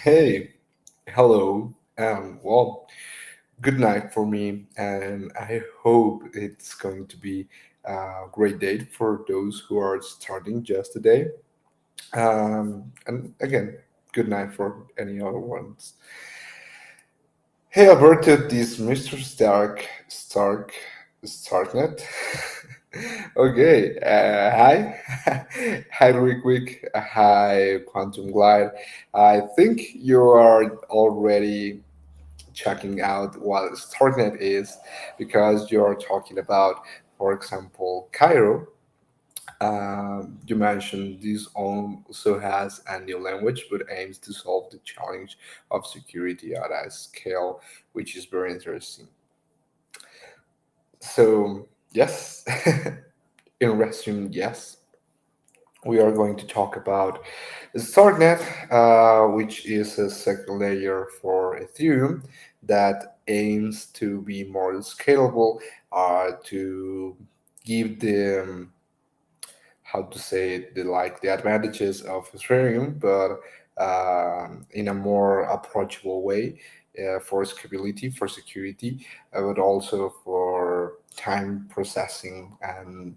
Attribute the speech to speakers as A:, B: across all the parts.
A: Hey, hello, good night for me, and I hope it's going to be a great day for those who are starting just today. And again, good night for any other ones. Hey, Alberto, this Mr. Starknet. Okay, hi, hi, Rick, hi, Quantum Glide. I think you are already checking out what Starknet is because you're talking about, for example, Cairo. You mentioned this also has a new language but aims to solve the challenge of security at a scale, which is very interesting. So, yes, in resume, yes, we are going to talk about Starknet, which is a second layer for Ethereum that aims to be more scalable, to give the how to say it, the advantages of Ethereum, but in a more approachable way for scalability, for security, but also for time processing and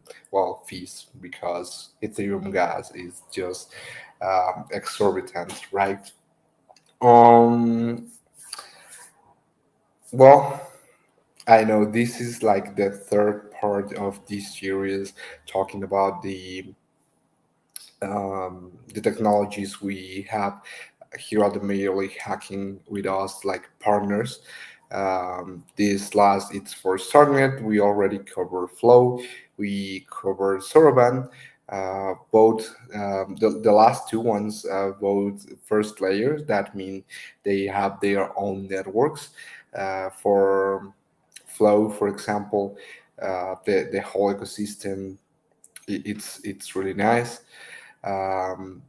A: fees because Ethereum gas is just exorbitant, right? Um, well, I know this is like the third part of this series talking about the technologies we have here at the Major League Hacking with us, like partners. This last, it's for Starknet. We already covered Flow. We covered Soroban. Both the last two ones, both first layers. That mean they have their own networks. For Flow, for example, the whole ecosystem, it's really nice.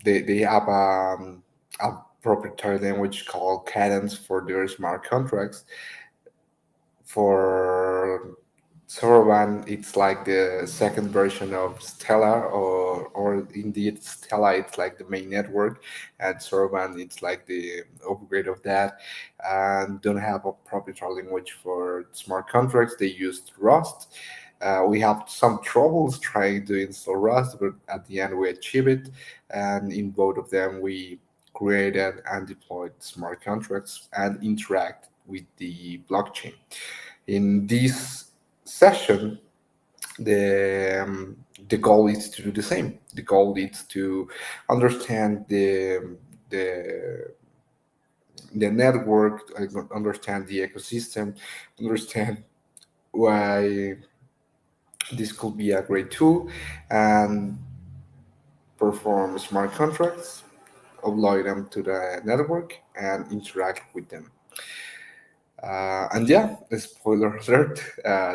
A: They have a proprietary language called Cadence for their smart contracts. For Soroban, it's like the second version of Stella, or indeed Stella, it's like the main network, and Soroban, it's like the upgrade of that. And don't have a proprietary language for smart contracts. They used Rust. We have some troubles trying to install Rust, but at the end we achieve it. And in both of them, we created and deployed smart contracts and interact with the blockchain. In this session, the goal is to do the same. The goal is to understand the the network, understand the ecosystem, understand why this could be a great tool, and perform smart contracts, upload them to the network, and interact with them. And yeah, spoiler alert,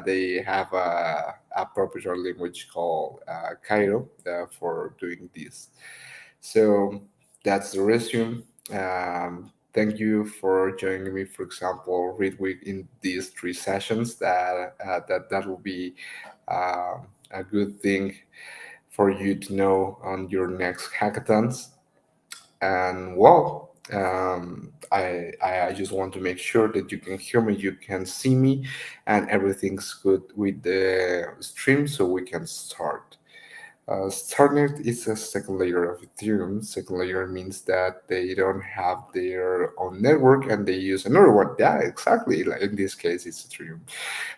A: they have a proprietary language called Cairo for doing this. So that's the resume. Thank you for joining me, for example, read week in these three sessions. That will be a good thing for you to know on your next hackathons. And I just want to make sure that you can hear me, you can see me, and everything's good with the stream, so we can start. Starknet is a second layer of Ethereum. Second layer means that they don't have their own network and they use another one. Yeah, exactly. Like in this case, it's Ethereum.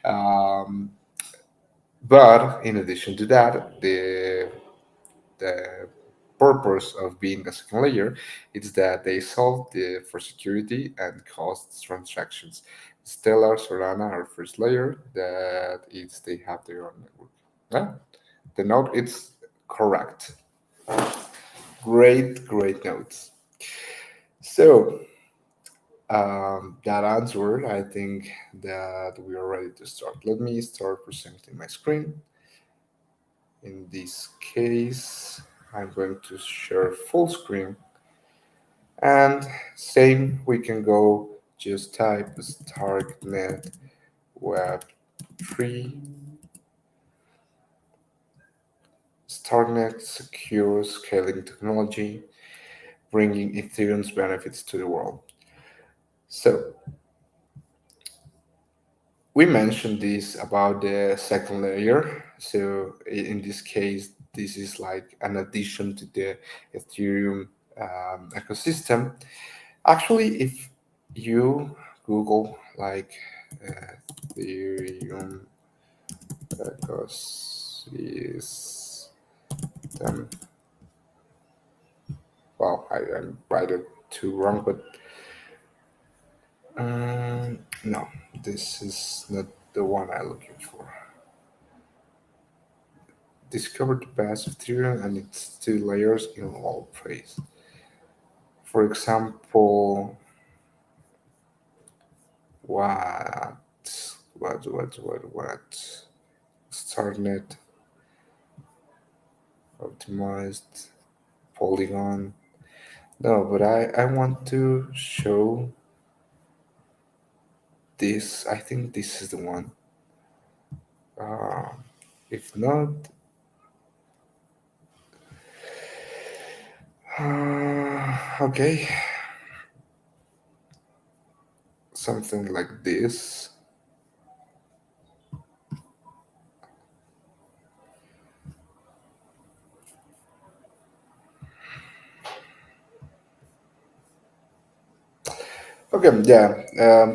A: Um, but in addition to that, the purpose of being a second layer is that they solve for security and cost transactions. Stellar, Solana are first layer that is they have their own network. Yeah, the note it's correct. Great notes. So that answered, I think that we are ready to start. Let me start presenting my screen. In this case, I'm going to share full screen. And same, we can go just type Starknet Web3, Starknet secure scaling technology, bringing Ethereum's benefits to the world. So we mentioned this about the second layer. So in this case, this is like an addition to the Ethereum ecosystem. Actually, if you Google like Ethereum ecosystem, well, I write it too wrong, but no, this is not the one I'm looking for. Discover the best of Ethereum and its two layers in all place. For example, what, what? Starknet, optimized, Polygon. No, but I want to show this. I think this is the one. Uh, if not, okay, something like this. Okay, yeah,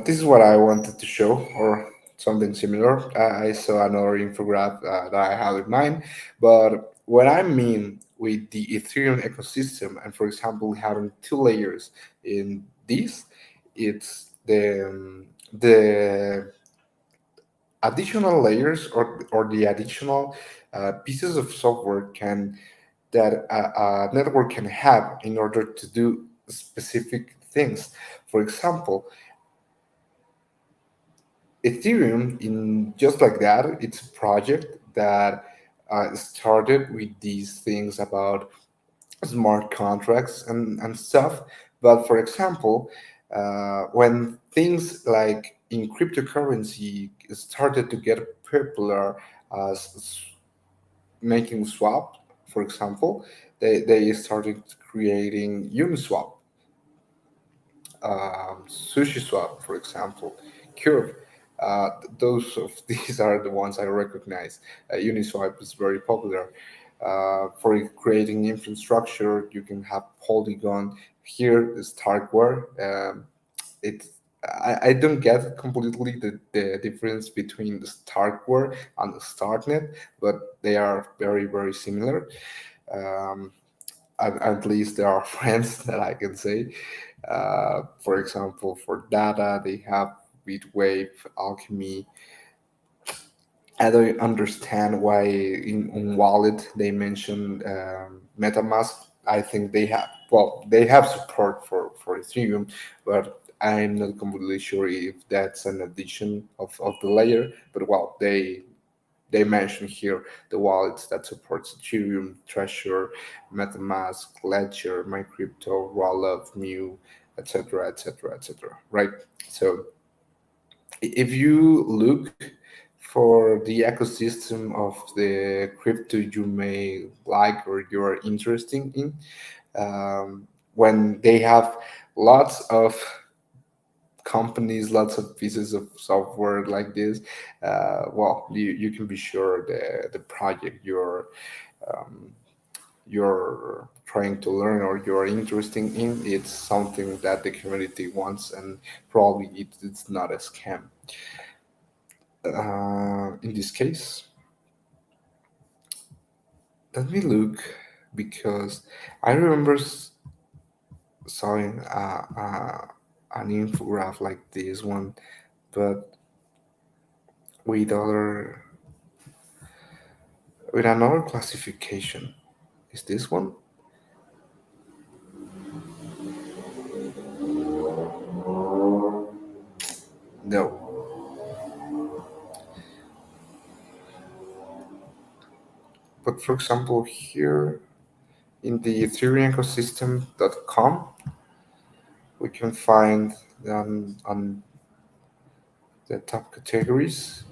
A: this is what I wanted to show, or something similar. I saw another infographic that I have in mind, but what I mean with the Ethereum ecosystem, and for example, having two layers in this, it's the additional layers or the additional pieces of software can that a network can have in order to do specific things. For example, Ethereum, in just like that, it's a project that started with these things about smart contracts and stuff. But for example, when things like in cryptocurrency started to get popular, making swap, for example, they started creating Uniswap, Sushi Swap, for example, Curve. Those of these are the ones I recognize. Uniswap is very popular. For creating infrastructure, you can have Polygon. Here is Starkware. It I don't get completely the difference between the Starkware and the Starknet, but they are very similar. Um, at least there are friends that I can say. For example, for data, they have Bitwave, Alchemy. I don't understand why in wallet they mentioned MetaMask. I think they have support for Ethereum, but I'm not completely sure if that's an addition of the layer. But well, they mention here the wallets that supports Ethereum, Treasure, MetaMask, Ledger, MyCrypto, Rollup, Mu, etc., etc., etc. Right. So if you look for the ecosystem of the crypto you may like or you're interested in, when they have lots of companies, lots of pieces of software like this, well, you can be sure the project um, you're trying to learn or you're interested in, it's something that the community wants, and probably it's not a scam. In this case, let me look because I remember seeing an infograph like this one, but with other with another classification. Is this one? No. But for example, here in the Ethereum ecosystem.com, we can find on the top categories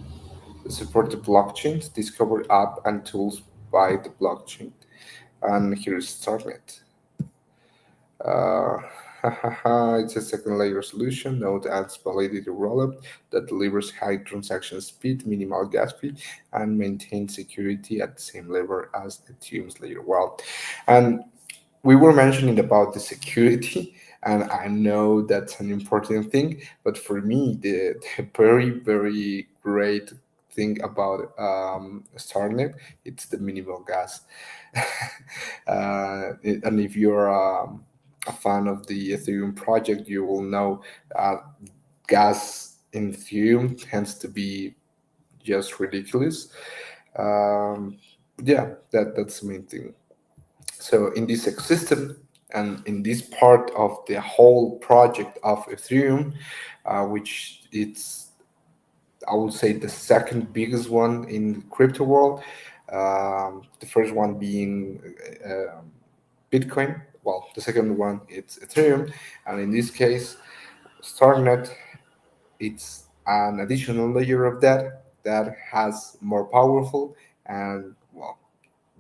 A: that support the blockchain, discover app and tools by the blockchain. And here is Starknet. Uh, it's a second layer solution. Node adds validity rollup that delivers high transaction speed, minimal gas fee, and maintains security at the same level as Ethereum's layer. Well, and we were mentioning about the security, and I know that's an important thing, but for me, the very, very great thing about Starknet, it's the minimal gas. And if you're a fan of the Ethereum project, you will know gas in Ethereum tends to be just ridiculous. Um, yeah, that's the main thing. So in this ecosystem and in this part of the whole project of Ethereum, which it's I would say the second biggest one in the crypto world, the first one being Bitcoin. Well, the second one it's Ethereum, and in this case, Starknet. It's an additional layer of that has more powerful, and well,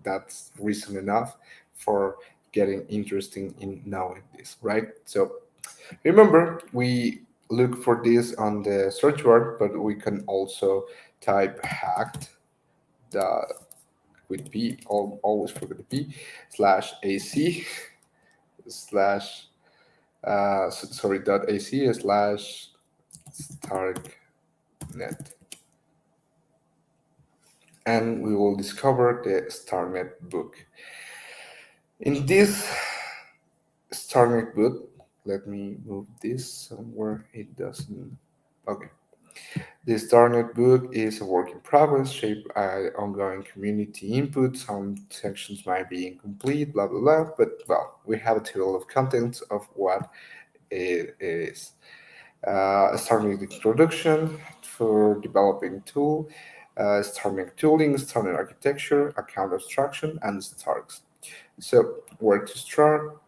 A: that's reason enough for getting interesting in knowing this, right? So remember, we look for this on the search bar, but we can also type hacked the with p, always forget the p, slash ac slash sorry dot ac slash starknet, and we will discover the Starknet book. In this Starknet book, let me move this somewhere it doesn't. Okay. This Starknet book is a work in progress shaped by ongoing community input. Some sections might be incomplete, blah, blah, blah. But, well, we have a table of contents of what it is. Starting with introduction for developing tool, starting tooling, starting architecture, account abstraction, and starks. So where to start?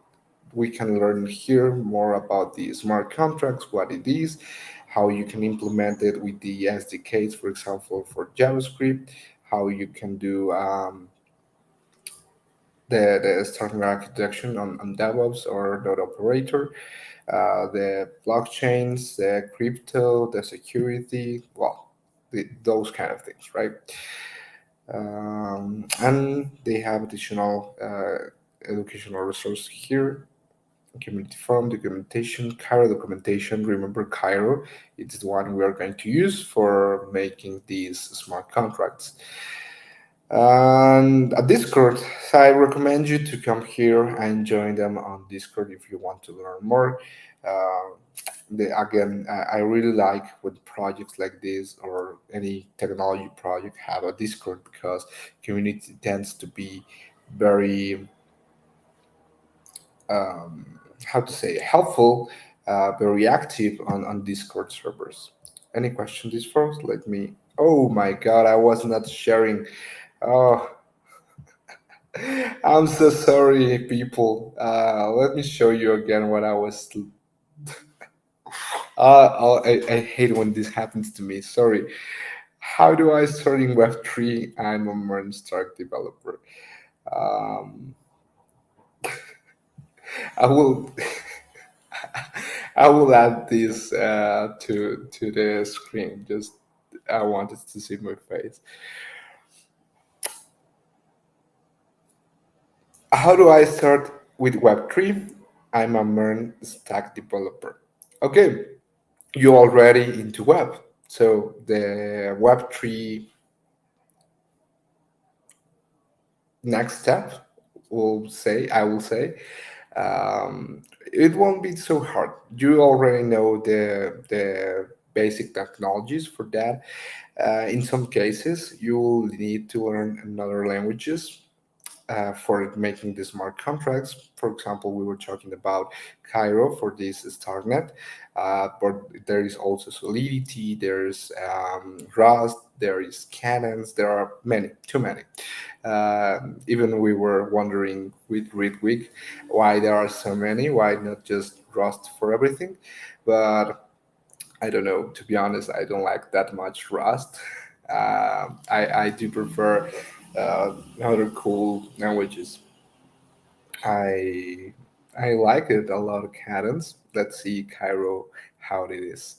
A: We can learn here more about the smart contracts, what it is, how you can implement it with the SDKs, for example, for JavaScript, how you can do the starting architecture on DevOps or dot operator, the blockchains, the crypto, the security, well, those kind of things, right? And they have additional educational resources here. Community forum, documentation, Cairo documentation. Remember Cairo, it's the one we are going to use for making these smart contracts. And a Discord, so I recommend you to come here and join them on Discord if you want to learn more. Uh, again, I really like when projects like this or any technology project have a Discord because community tends to be very how to say helpful, very active on Discord servers. Any question this first? Let me. Oh my God, I was not sharing. Oh, I'm so sorry, people. Let me show you again what I was. I hate when this happens to me. Sorry. How do I start in Web3? I'm a modern Stark developer. Um, I will. I will add this to the screen. Just I wanted to see my face. How do I start with Web3? I'm a MERN stack developer. Okay, you're already into web. So the Web3 next step I will say, it won't be so hard. You already know the basic technologies for that. In some cases, you will need to learn another languages for making the smart contracts. For example, we were talking about Cairo for this Starknet, but there is also Solidity, there's Rust, there is Cannons, there are many, too many. Even we were wondering with Readweek why there are so many, why not just Rust for everything? But I don't know. To be honest, I don't like that much Rust. I do prefer other cool languages. I I like it a lot of cadence. Let's see Cairo how it is.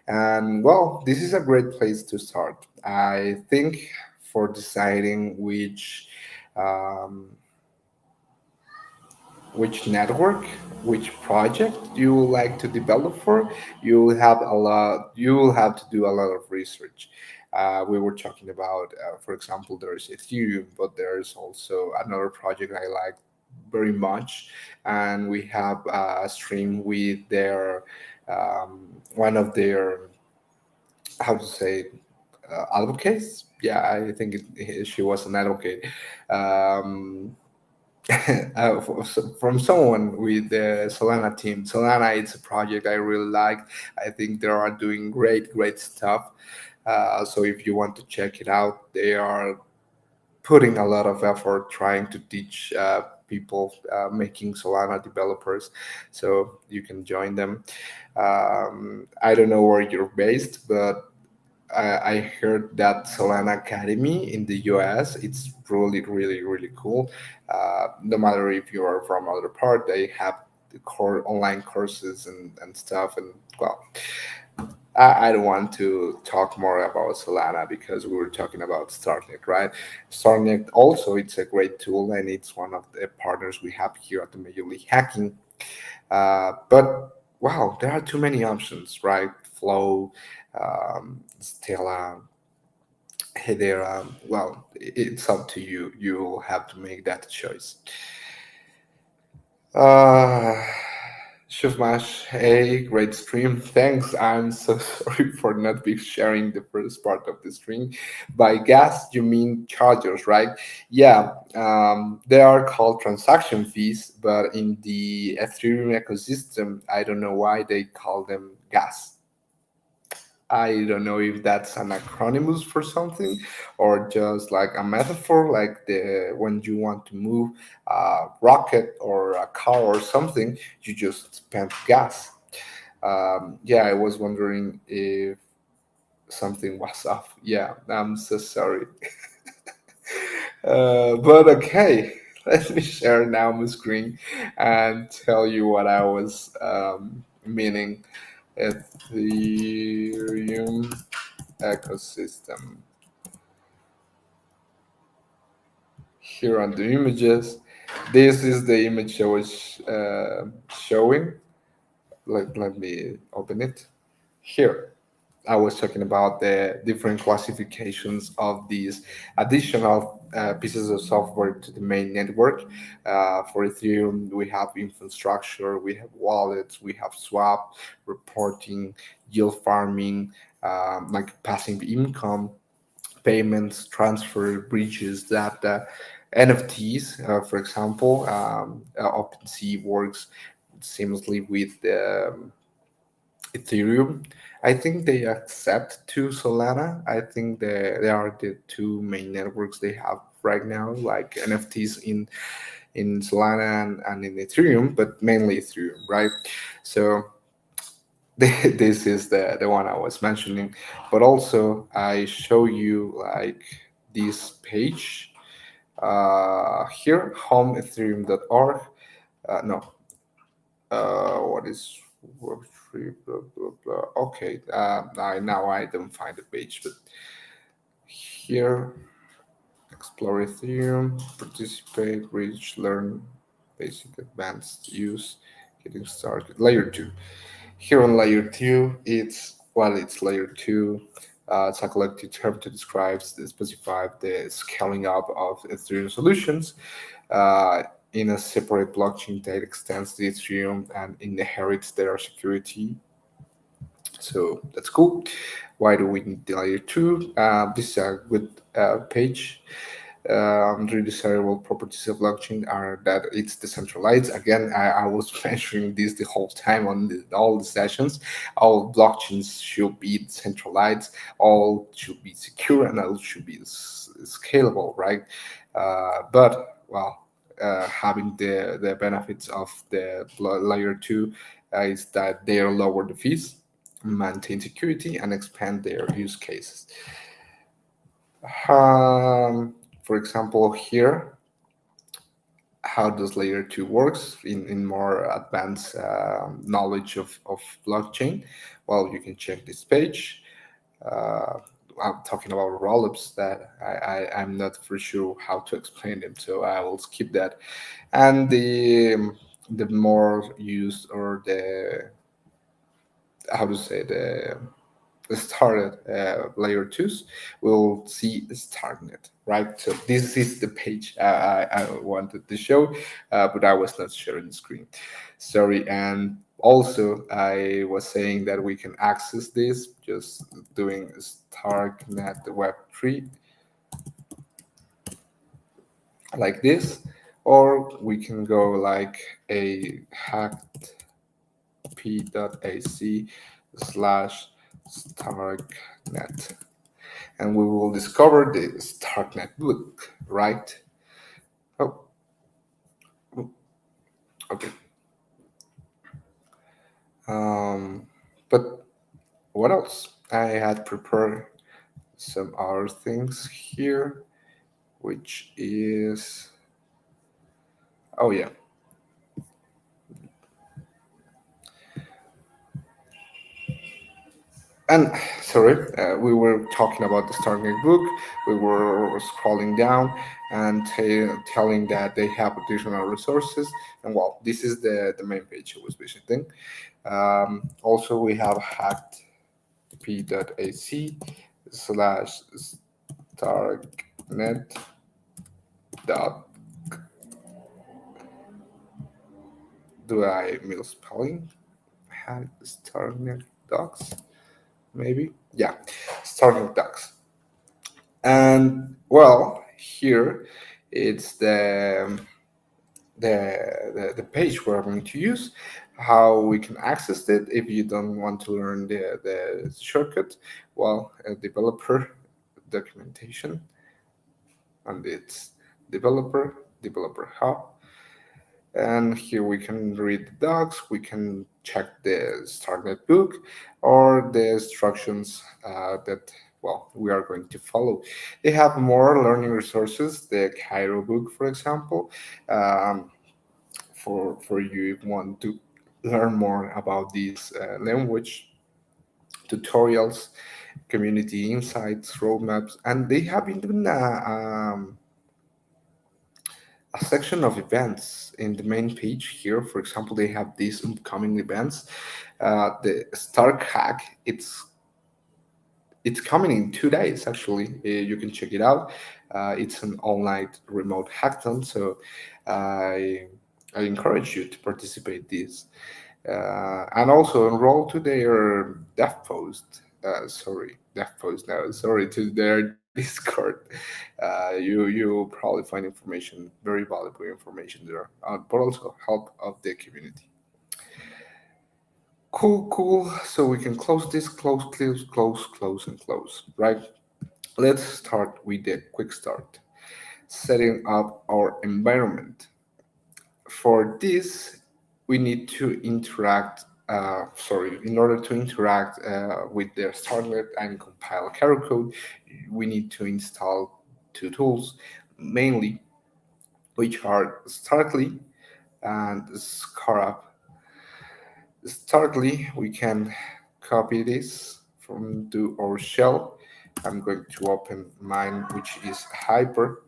A: And well, this is a great place to start. I think for deciding um, which network, which project you would like to develop for, you will have a lot. You will have to do a lot of research. We were talking about, for example, there's Ethereum, but there's also another project I like very much, and we have a stream with their one of their, how to say, advocates. Yeah, I think she was an advocate. Um, from someone with the Solana team. Solana, it's a project I really like. I think they are doing great stuff. So if you want to check it out, they are putting a lot of effort trying to teach people making Solana developers. So you can join them. I don't know where you're based, but I heard that Solana Academy in the US, it's really cool. No matter if you are from other part, they have the core online courses and stuff. And well, I don't want to talk more about Solana because we were talking about Starknet, right? Starknet also, it's a great tool and it's one of the partners we have here at the Major League Hacking. But wow, there are too many options, right? Flow, Stella, Hedera. Well, it's up to you. You have to make that choice. Uh, Shuvmash, hey, great stream. Thanks. I'm so sorry for not be sharing the first part of the stream. By gas, you mean chargers, right? Yeah, they are called transaction fees, but in the Ethereum ecosystem, I don't know why they call them gas. I don't know if that's an acronym for something or just like a metaphor, like the when you want to move a rocket or a car or something, you just spend gas. Yeah, I was wondering if something was off. Yeah, I'm so sorry. But okay, let me share now my screen and tell you what I was meaning. Ethereum ecosystem. Here on the images, this is the image I was showing. Let me open it. Here, I was talking about the different classifications of these additional pieces of software to the main network. For Ethereum, we have infrastructure, we have wallets, we have swap, reporting, yield farming, like passive income, payments, transfer, bridges, data, NFTs, for example. OpenSea works seamlessly with Ethereum. I think they accept to Solana. I think they are the two main networks they have right now, like NFTs in Solana and in Ethereum, but mainly Ethereum, right? So this is the one I was mentioning, but also I show you like this page here, homeethereum.org. No, what is Web3, blah, blah, blah. Okay, now I don't find the page, but here, explore Ethereum, participate, reach, learn, basic, advanced, use, getting started, layer 2. Here on layer 2, it's layer 2. It's a collective term to describe the specify the scaling up of Ethereum solutions uh, in a separate blockchain that extends the Ethereum and inherits their security. So that's cool. Why do we need the layer 2? This is a good page. The desirable properties of blockchain are that it's decentralized. Again, I was mentioning this the whole time on all the sessions. All blockchains should be decentralized, all should be secure, and all should be scalable, right? But well, having the benefits of the layer 2 is that they lower the fees, maintain security, and expand their use cases. For example, here, how does layer 2 works in more advanced knowledge of blockchain, well, you can check this page. uh, I'm talking about rollups that I'm not for sure how to explain them, so I will skip that. And the more used, or the, how to say, the started layer twos, we'll see Starknet, right? So this is the page I wanted to show, but I was not sharing the screen. Sorry. And also, I was saying that we can access this just doing Starknet Web3 like this, or we can go like a hackp.ac/Starknet, and we will discover the Starknet book, right? Oh, okay. But what else? I had prepared some other things here, which is, oh yeah. And sorry, we were talking about the Starknet book. We were scrolling down and telling that they have additional resources. And well, this is the main page I was visiting. Also, we have hackp.ac/Starknet dot. Do I misspelling? Hack Starknet docs, maybe. Yeah, Starknet docs. And well, here it's the page we're going to use, how we can access it if you don't want to learn the shortcut. Well, a developer documentation, and it's developer hub. And here we can read the docs, we can check the Starknet book, or the instructions that, well, we are going to follow. They have more learning resources, the Cairo book, for example, um, for you if you want to learn more about this language, tutorials, community insights, roadmaps, and they have even a section of events in the main page here. For example, they have these upcoming events. The Stark Hack, it's coming in 2 days actually. You can check it out. It's an all-night remote hackathon, so I I encourage you to participate this. And also enroll to their dev post. Dev post now. Sorry, to their Discord. You'll probably find information, very valuable information there, but also help of the community. Cool, cool. So we can close this, close, and close. Right. Let's start with the quick start. Setting up our environment. For this, we need to interact. In order to interact with the Starknet and compile Cairo code, we need to install two tools, mainly, which are Starkly and Scarab. Starkly, we can copy this from to our shell. I'm going to open mine, which is Hyper.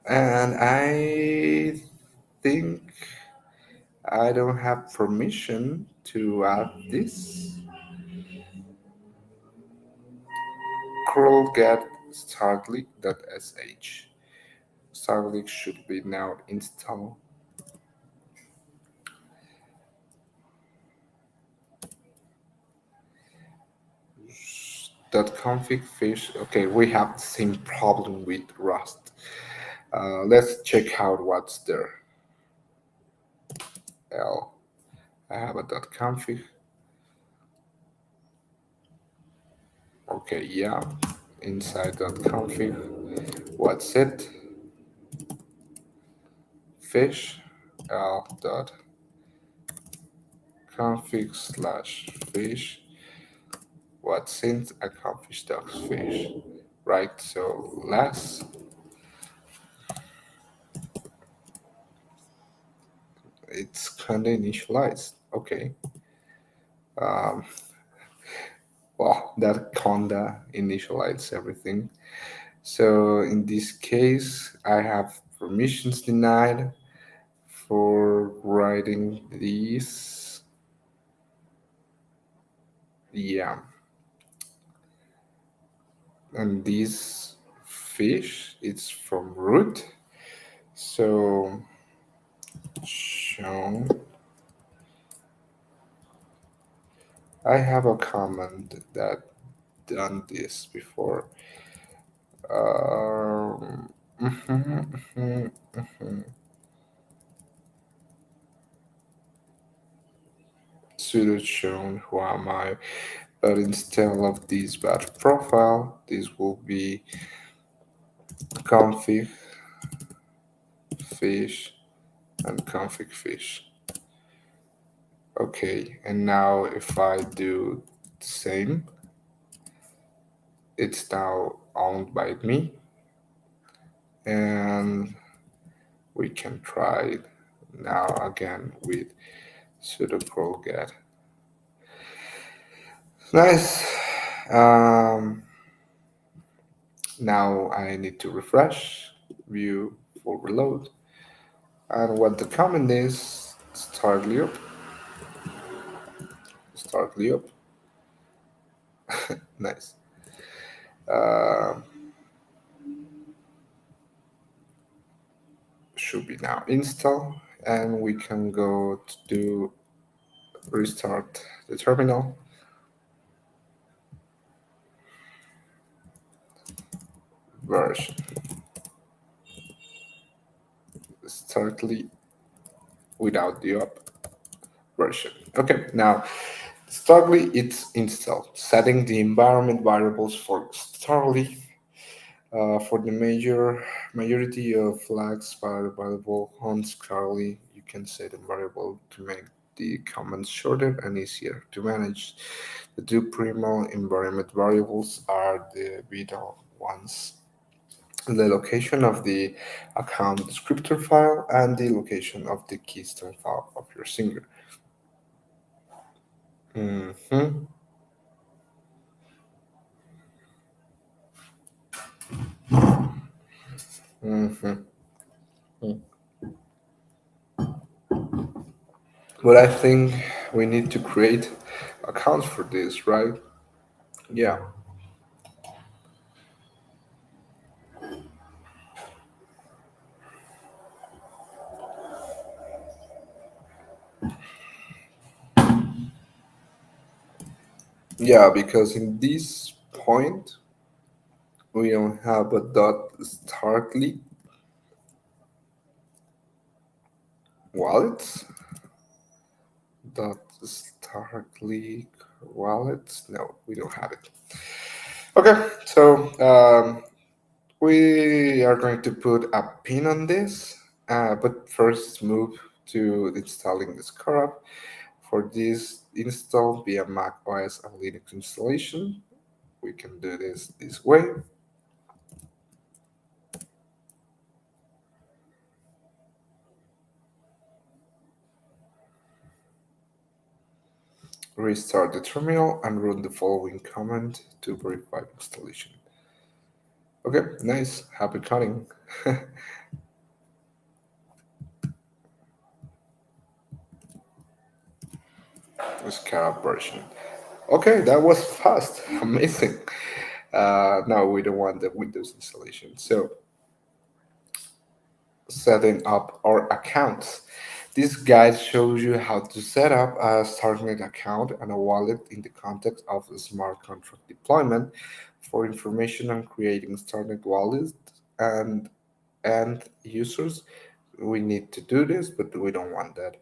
A: And I think I don't have permission to add this. Curl get starkly.sh. Starkly should be now installed. .config fish. Okay, we have the same problem with Rust. Let's check out what's there. L. I have a .config. Okay, yeah, inside .config. what's it, fish, l dot config slash fish, what's in a config dot fish, right? So last, it's kind of initialized. Okay. Um, well, that conda initializes everything. So in this case, I have permissions denied for writing these. Yeah, and this fish, it's from root. So shown, I have a command that done this before. Um, mhm, mhm, mhm. Sudo shown, who am I? But instead of this batch profile, this will be config fish and config fish. Okay, and now if I do the same, it's now owned by me, and we can try it now again with sudo curl get. Nice. Um, Now I need to refresh, view, full reload, and what the command is start loop, start loop. Nice. Uh, should be now install, and we can go to do restart the terminal, version, startly without the up version. Okay, now Starkly it's installed, setting the environment variables for Starly. For the majority of flags variable on Starly, you can set a variable to make the commands shorter and easier to manage. The two primal environment variables are the vital ones: the location of the account descriptor file and the location of the keystone file of your singer. Mhm, mhm, mhm. But I think we need to create accounts for this, right? Yeah, yeah, because in this point we don't have a dot startly wallets, dot startly wallets. No, we don't have it. Okay, so we are going to put a pin on this, but first move to installing this Scarab. For this install via Mac OS and Linux installation, we can do this way. Restart the terminal and run the following command to verify installation. Okay, nice. Happy coding. Scarab version. Okay, that was fast. Amazing. Now we don't want the Windows installation. So setting up our accounts. This guide shows you how to set up a Starknet account and a wallet in the context of a smart contract deployment. For information on creating Starknet wallets and users, we need to do this, but we don't want that.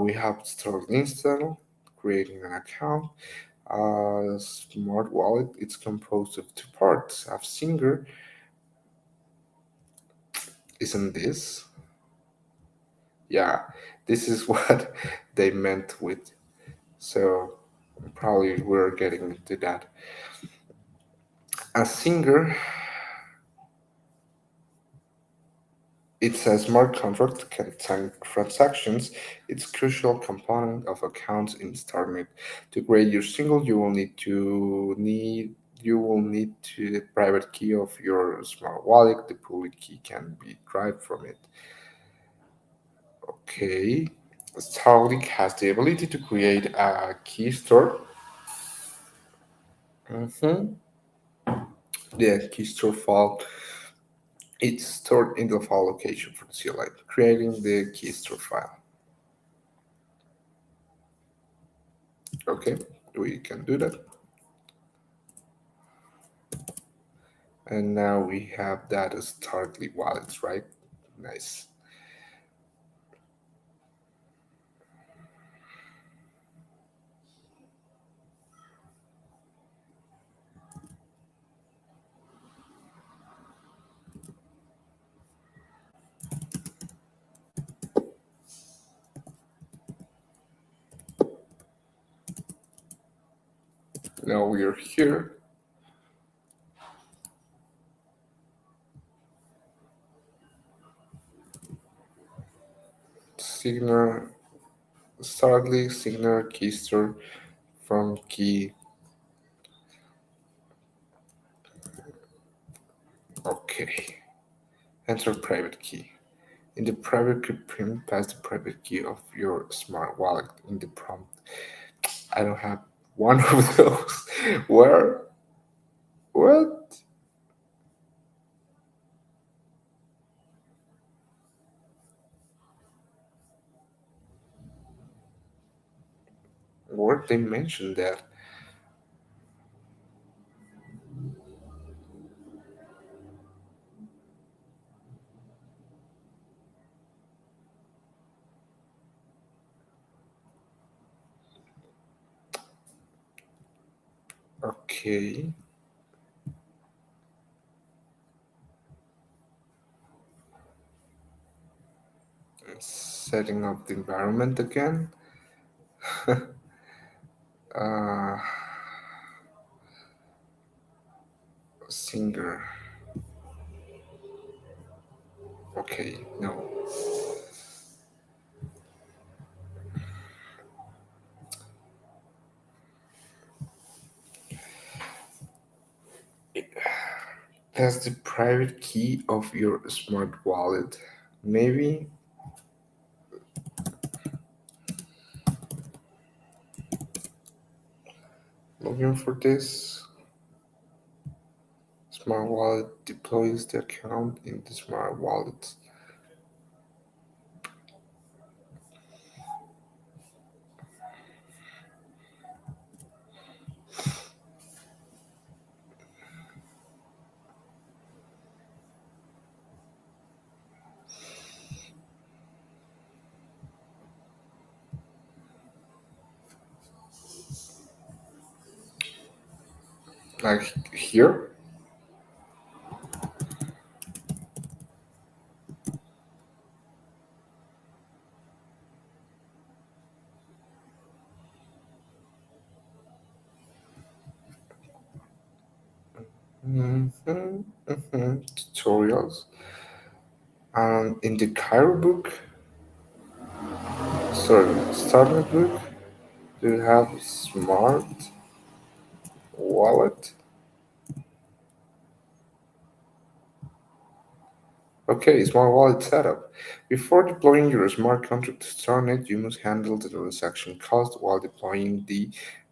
A: We have to start install, creating an account. Smart wallet, it's composed of two parts: a singer Isn't this? Yeah, this is what they meant with. So probably we're getting into that. A singer, it's a smart contract can time transactions. It's crucial component of accounts in Starknet. To create your single, you will need to the private key of your smart wallet. The public key can be derived from it. Okay. Starlink has the ability to create a key store. Mhm. The key store file it's stored in the file location for the CLI, creating the key store file. Okay, we can do that. And now we have that as Starkly wallets, right? Nice. Now we are here. Signer, Starkly Signer key store from key. Okay. Enter private key. In the private key print, pass the private key of your smart wallet in the prompt. I don't have one of those. Where? What? Where they mentioned that? Okay. Setting up the environment again. Uh, singer. Okay, no. That's the private key of your smart wallet. Maybe looking for this. Smart wallet deploys the account in the smart wallet. Like here. hmm Tutorials. And in the Cairo book, sorry, Starnet book, do you have smart wallet? Okay, smart wallet setup. Before deploying your smart contract to Starnet, you must handle the transaction cost while deploying the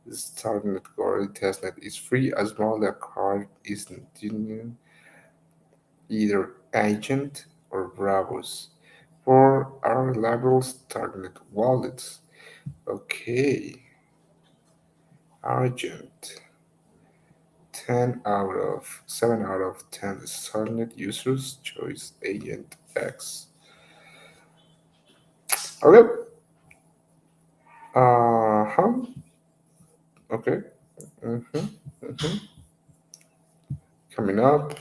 A: Starnet Core. Testnet is free as smart card is either Agent or Bravos for our reliable Starnet wallets. Okay, Agent. 10 out of 7 out of 10 Starnet users choose Agent X. Okay. Huh. Okay. hmm Coming up.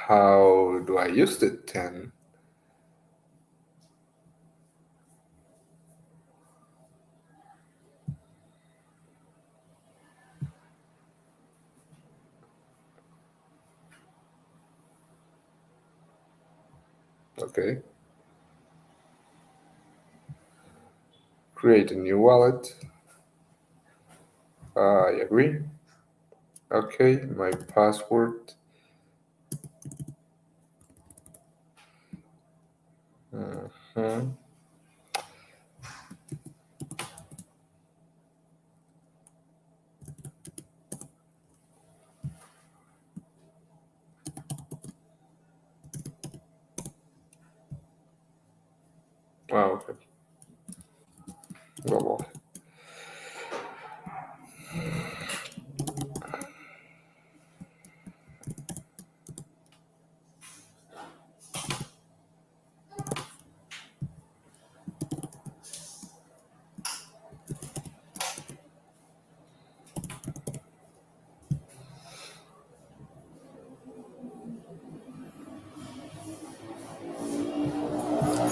A: How do I use it then? Okay, create a new wallet. I agree. Okay, my password. Mhm. Oh, okay. Well,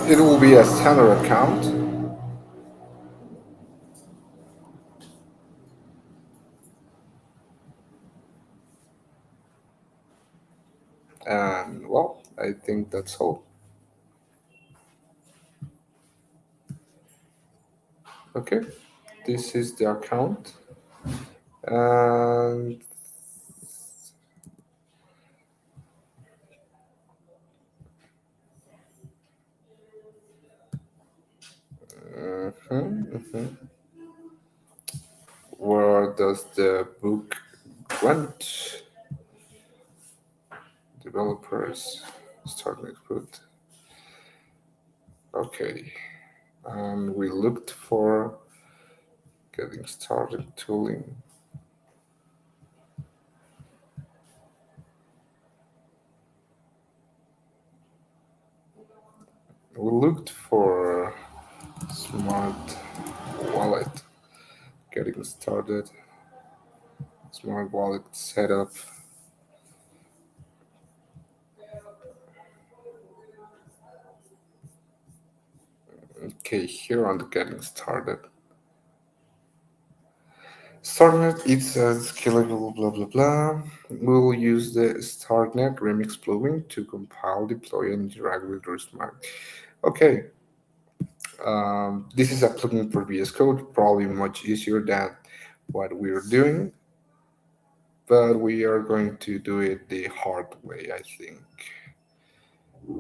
A: it will be a standard account, and well, I think that's all. Okay, this is the account, and mhm. Where does the book went? Developers, Starknet put. Okay, and we looked for getting started tooling. We looked for smart wallet, getting started, smart wallet setup. Okay, here on the getting started. Starknet it's a scalable blah blah blah. We'll use the Starknet remix plugin to compile, deploy, and interact with your smart. Okay, this is a plugin for VS Code, probably much easier than what we're doing, but we are going to do it the hard way, I think,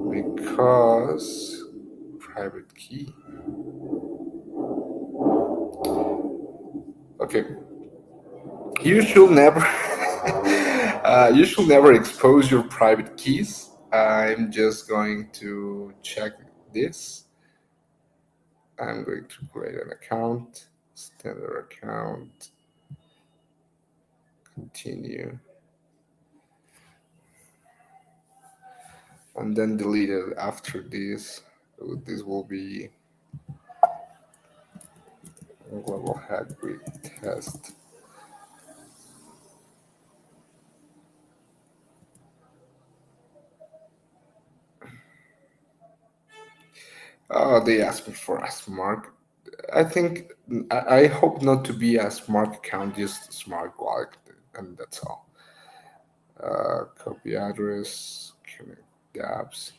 A: because private key. Okay, you should never, you should never expose your private keys. I'm just going to check this. I'm going to create an account, standard account, continue, and then delete it after this. So this will be global hack with test. Oh, they asked me for a smart. I think I hope not to be a smart account, just smart wallet, and that's all. Copy address, connect the apps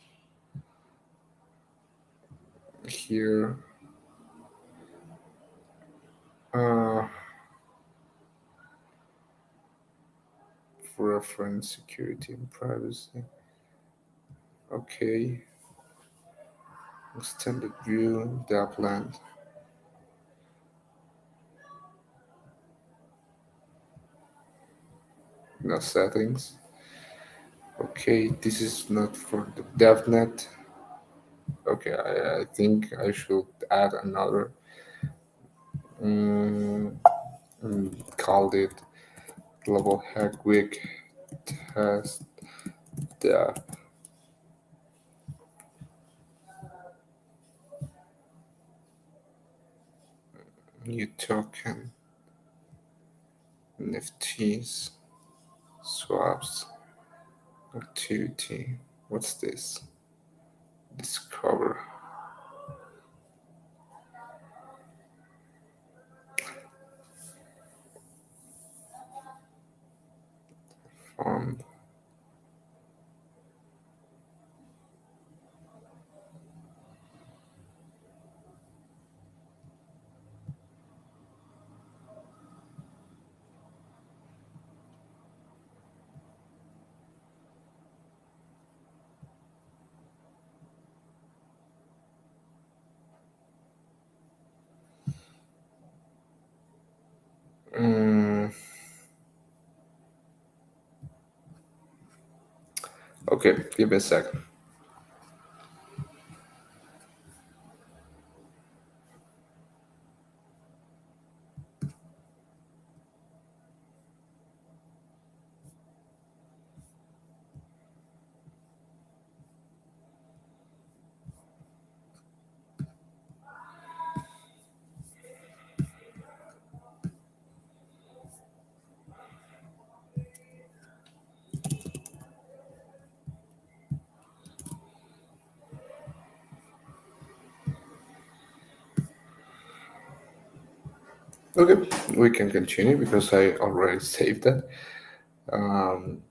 A: here. Uh, for reference, security and privacy. Okay. Extended view, the upland, no settings. Okay, this is not for the DevNet. Okay, I think I should add another. Um, Called it global hack week test dev new token NFTs swaps. activity. What's this? Discover. Fund. Mm, okay, give me a second. Okay, we can continue because I already saved that. Um,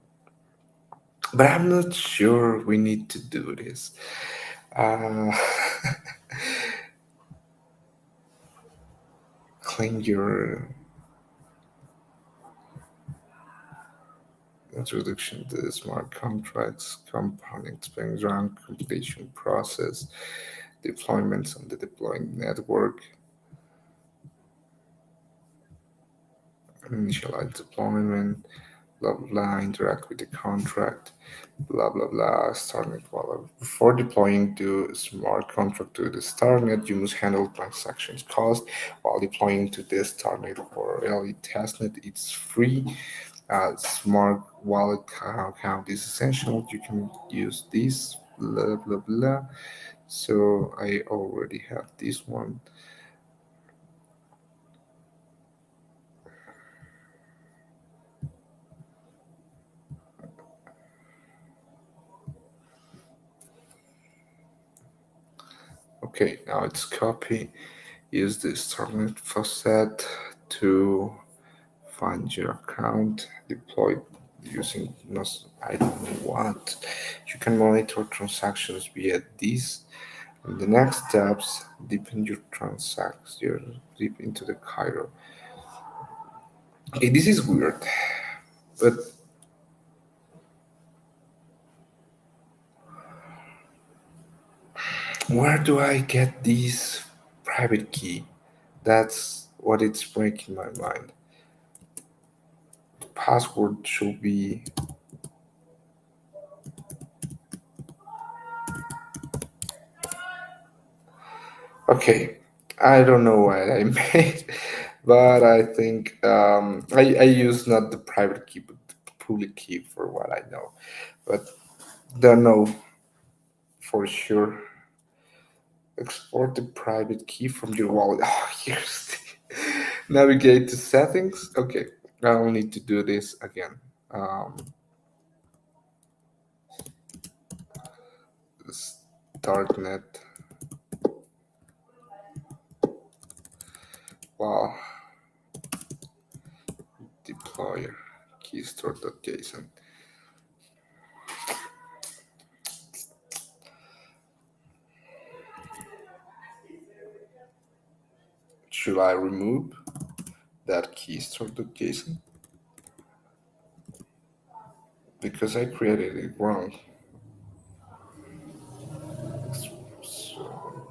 A: but I'm not sure we need to do this. Uh, clean your introduction to the smart contracts, compounding spring completion process, deployments on the deploying network, initialize deployment, blah blah blah, interact with the contract, blah blah blah, Starknet wallet. Before deploying to smart contract to the Starknet, you must handle transactions cost. While deploying to the Starknet or LE testnet, it's free. Smart wallet account is essential. You can use this, blah blah blah. So I already have this one. Okay, now it's copy. Use the Starknet faucet to find your account, deploy using I don't know what. You can monitor transactions via this. In the next steps, deepen your transactions deep into the Cairo. Okay, this is weird, but where do I get this private key? That's what it's breaking my mind. The password should be okay. I don't know what I made, but I think I use not the private key, but the public key for what I know. But don't know for sure. Export the private key from your wallet. Oh, here's navigate to settings. Okay, I'll need to do this again. Um, Starknet. Wow. Deployer. Keystore.json. Should I remove that keystore.json? Because I created it wrong. So,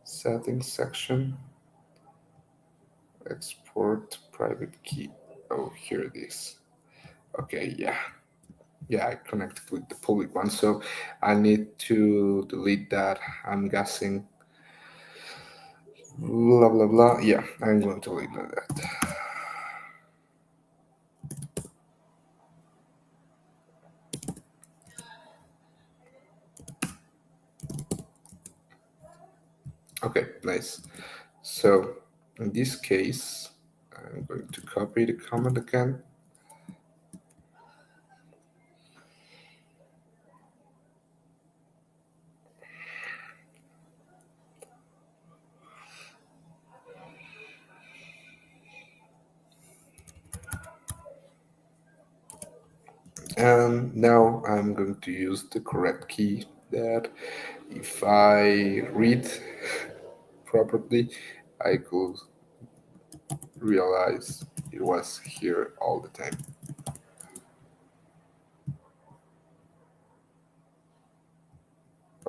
A: settings section, export private key. Oh, here it is. Okay, yeah. Yeah, I connected with the public one. So I need to delete that. I'm guessing. Blah, blah, blah. Yeah, I'm going to delete that. Okay, nice. So in this case, I'm going to copy the comment again. And now I'm going to use the correct key that if I read properly, I could realize it was here all the time.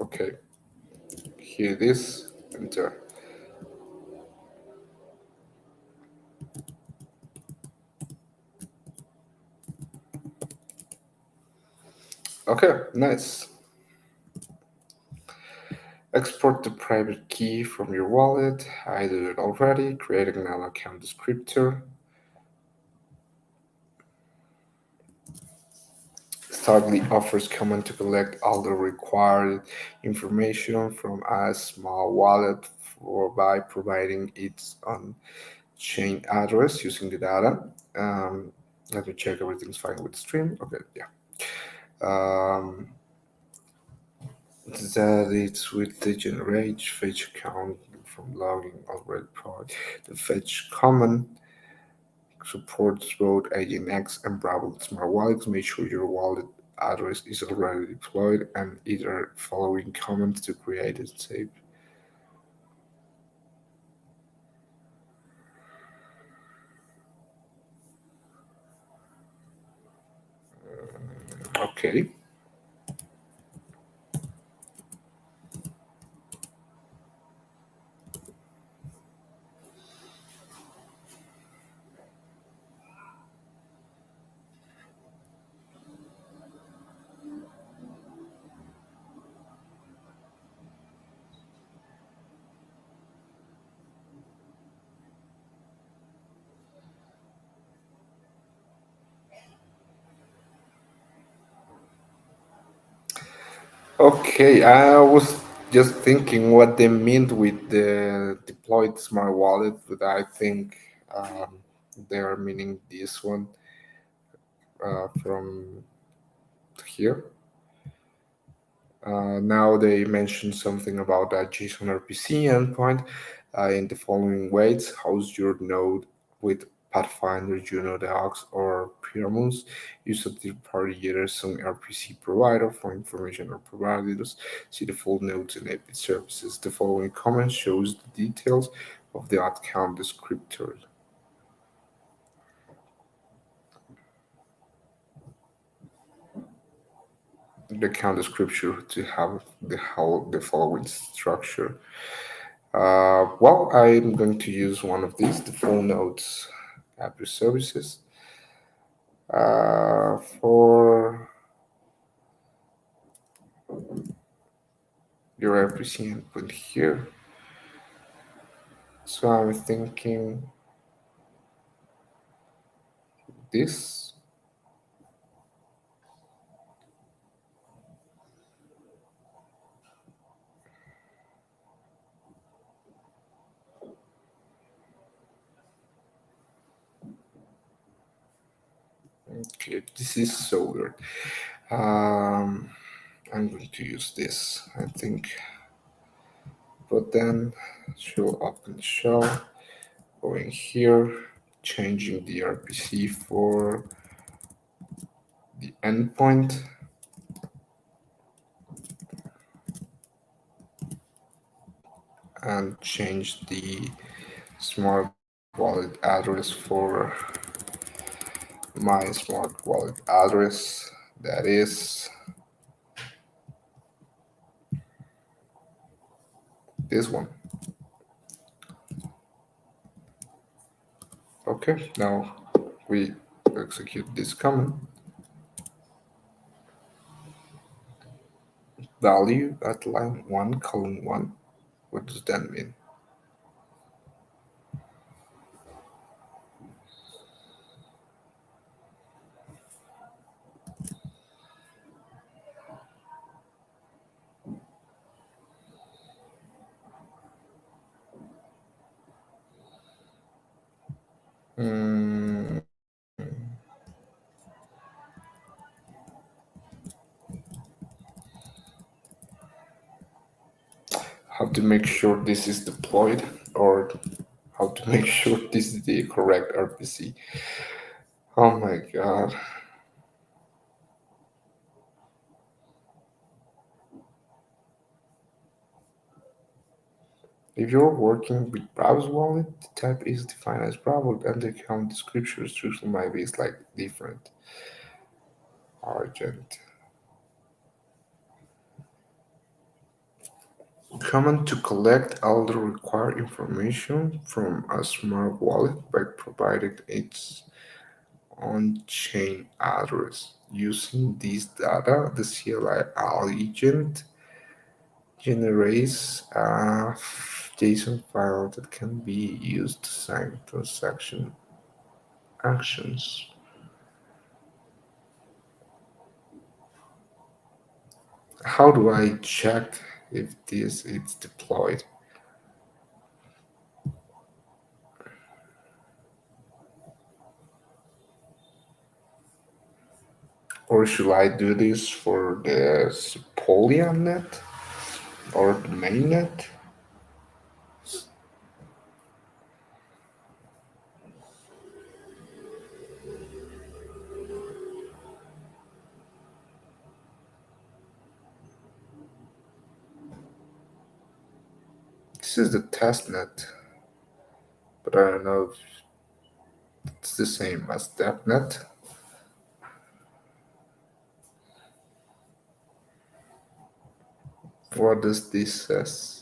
A: Okay, here it is, enter. Okay, nice. Export the private key from your wallet. I did it already, creating an account descriptor. Starknet offers command to collect all the required information from a small wallet by providing its on-chain address using the data. Let me check everything's fine with stream. Okay, yeah. Um, that it's with the generate fetch account from logging already provided. The fetch command supports both AGNX and Bravo Smart Wallets. Make sure your wallet address is already deployed and either following comments to create and save. Okay. Okay, I was just thinking what they meant with the deployed smart wallet, but I think they are meaning this one from here. Now they mentioned something about a JSON RPC endpoint in the following ways: host your node with Pathfinder, Juno, Docs, or Pyramus. Use a third-party JSON RPC provider for information or providers. See the full nodes and API services. The following comment shows the details of the account descriptor. The account descriptor to have the following structure. Well, I'm going to use one of these, the full nodes API services, for your RPC endpoint here. So I'm thinking this. Okay, this is so weird. Um, I'm going to use this, I think. But then show up and show, going here, changing the RPC for the endpoint. And change the smart wallet address for my smart wallet address, that is this one. Okay, now we execute this command. Value at line 1 colon 1. What does that mean? Mm, how to make sure this is deployed, or how to make sure this is the correct RPC. Oh my god. If you're working with browse wallet, the type is defined as browse and the account description restriction might be slightly different. Argent. Common to collect all the required information from a smart wallet by providing its on-chain address. Using this data, the CLI agent generates a JSON file that can be used to sign transaction actions. How do I check if this is deployed? Or should I do this for the Sepolia net or the mainnet? This is the test net, but I don't know if it's the same as DevNet. What does this says?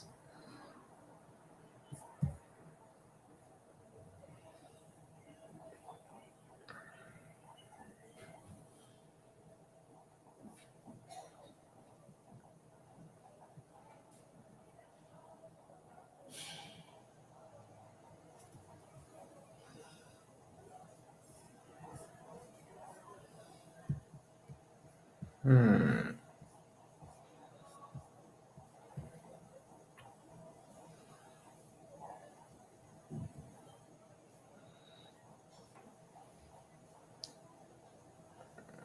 A: Hmm.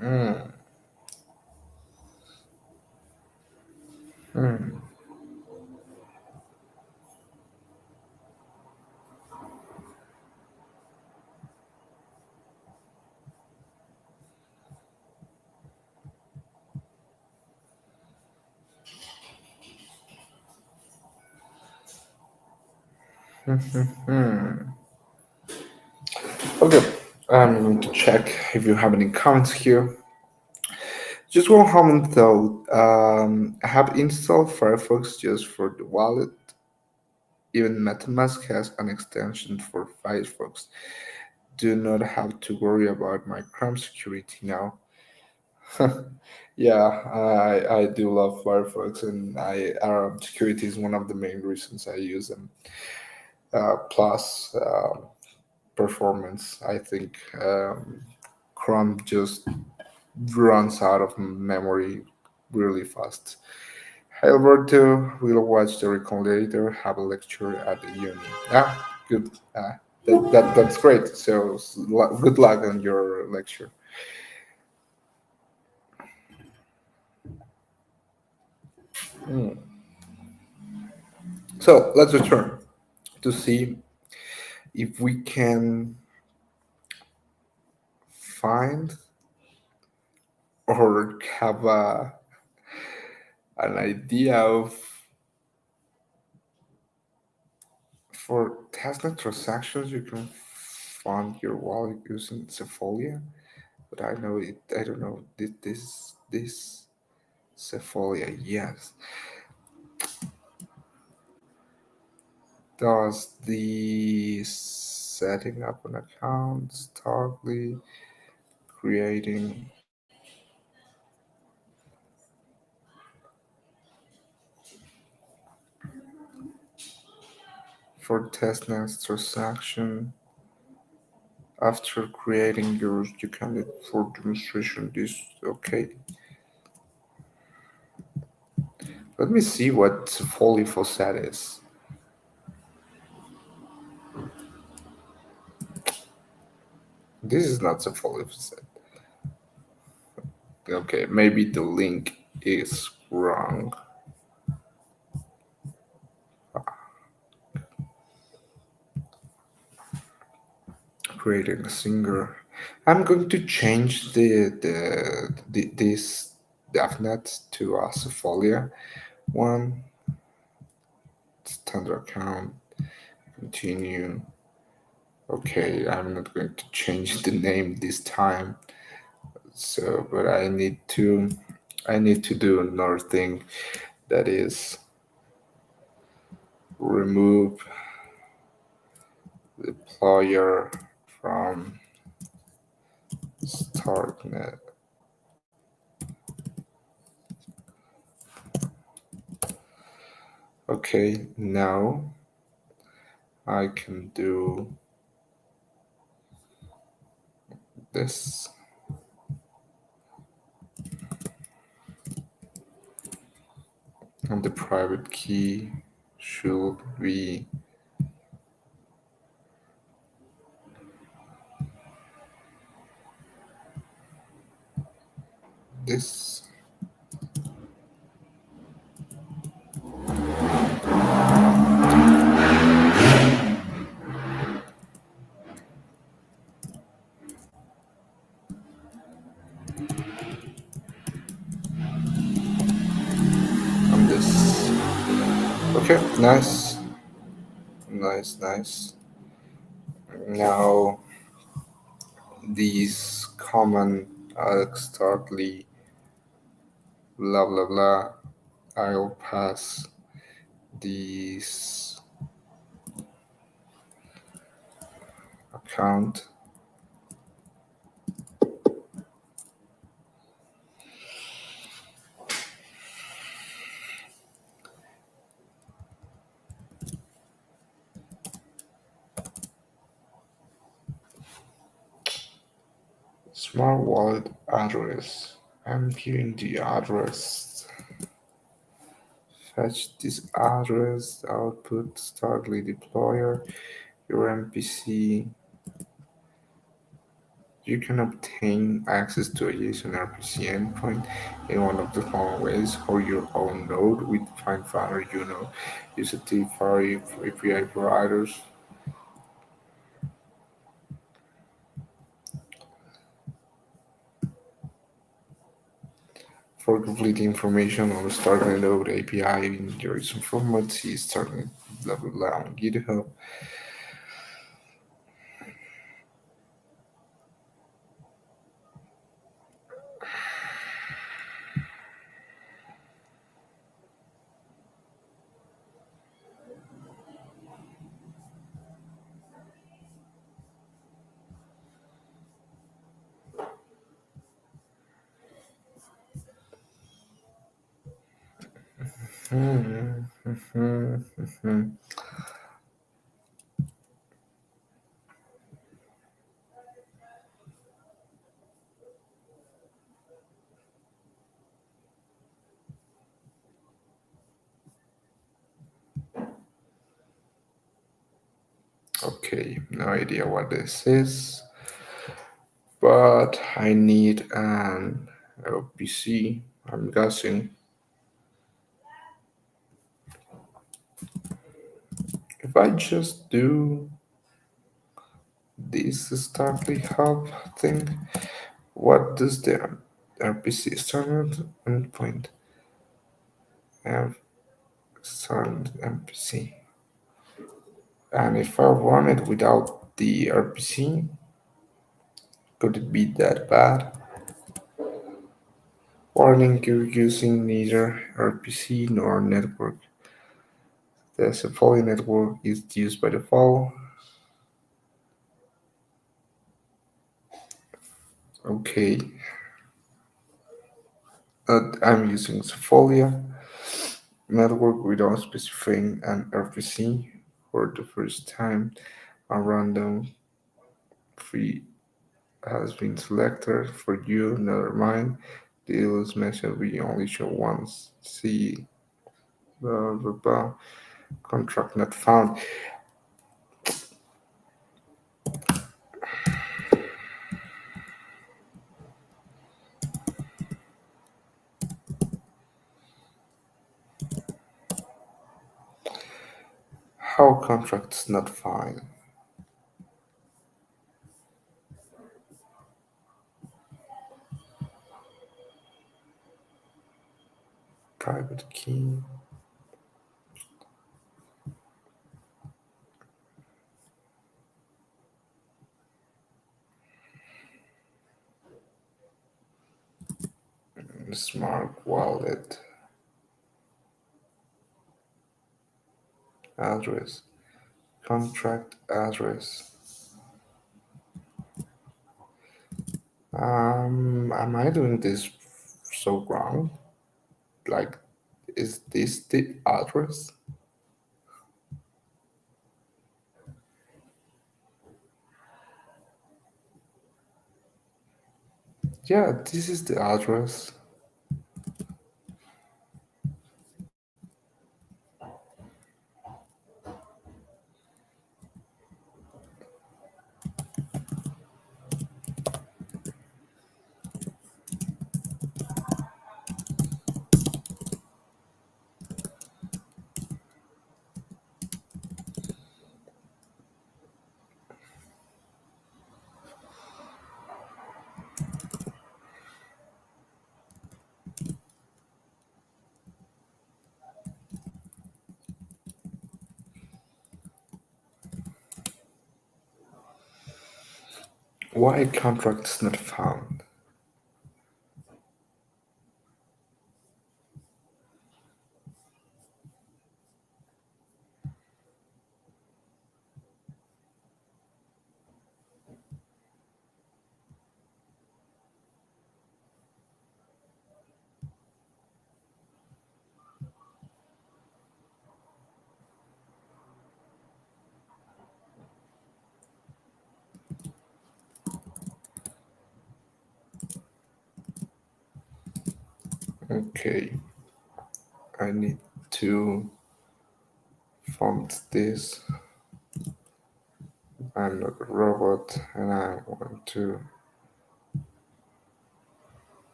A: Hmm. Hmm. Hmm. Okay. I'm going to check if you have any comments here. Just one comment though. I have installed Firefox just for the wallet. Even MetaMask has an extension for Firefox. Do not have to worry about my Chrome security now. Yeah, I do love Firefox, and security is one of the main reasons I use them. Plus performance, I think Chrome just runs out of memory really fast. Hey Alberto, we'll watch the recall later. Have a lecture at the uni. Ah, good. That's great. So good luck on your lecture. Hmm. So let's return to see if we can find or have an idea of for testnet transactions you can fund your wallet using Cephalonia, but I know it. I don't know this Cephalonia. Yes, does the setting up an account, Starkly creating for testnet transaction. After creating yours, you can for demonstration this. Okay, let me see what Foley Fawcett is. This is not so fully set. Okay, maybe the link is wrong. Creating a singer. I'm going to change this DevNet to a Sofolia one. Standard account. Continue. Okay, I'm not going to change the name this time. So, but I need to do another thing, that is remove the player from Starknet. Okay, now I can do this. And the private key should be this. And this. Okay, nice. Nice, nice. Now these common startly blah blah blah. I'll pass these account. Smart wallet address. I'm giving the address. Fetch this address. Output startly deployer. Your MPC. You can obtain access to a JSON RPC endpoint in one of the following ways: or your own node with Find Founder, use a third-party API providers. For complete information on the Starknet node API in JSON format, see Starknet blah blah blah on GitHub. Okay, no idea what this is, but I need an LPC, I'm guessing. If I just do this Starkly Hub thing, what does the RPC standard endpoint have? Standard MPC. And if I run it without the RPC, could it be that bad? Warning, you're using neither RPC nor network. The Safari network is used by default. Okay, I'm using Sofolia network without specifying an RPC for the first time. A random free has been selected for you, never mind. The illus message we only show once. See, blah, blah, blah. Contract not found. How contracts not found? Private key. Smart wallet address. Contract address. Am I doing this so wrong? Like, is this the address? Yeah, this is the address. Why contracts not found? Okay, I need to font this. I'm not a robot and I want to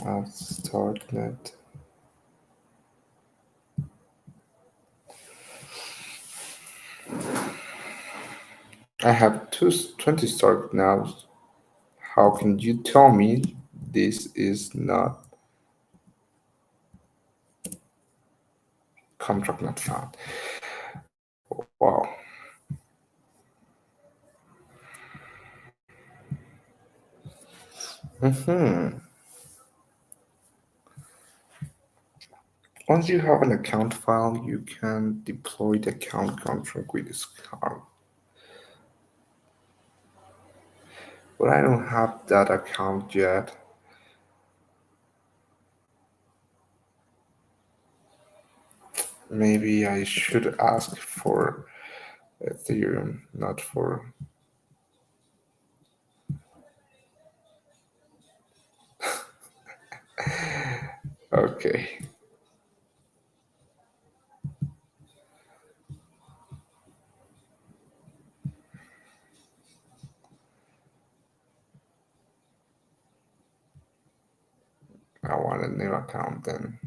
A: add Starknet. I have 20 Stark now. How can you tell me this is not contract not found? Wow. hmm Once you have an account file, you can deploy the account contract with this card. But I don't have that account yet. Maybe I should ask for Ethereum, not for. Okay. I want a new account then.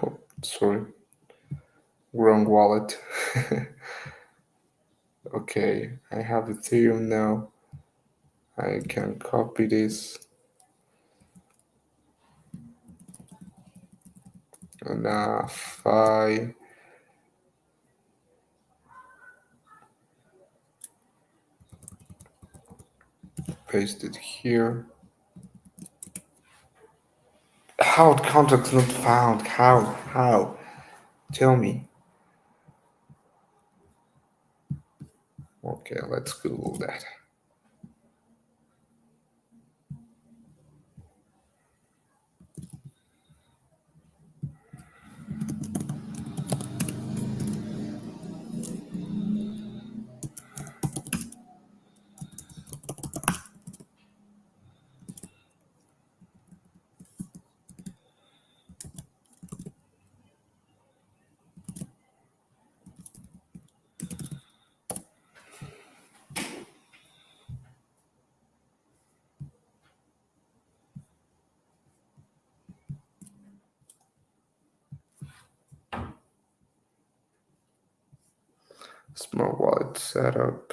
A: Oh, sorry, wrong wallet. Okay, I have Ethereum now. I can copy this and if I paste it here. How contacts not found? How? How? Tell me. Okay, let's Google that. Smart wallet setup.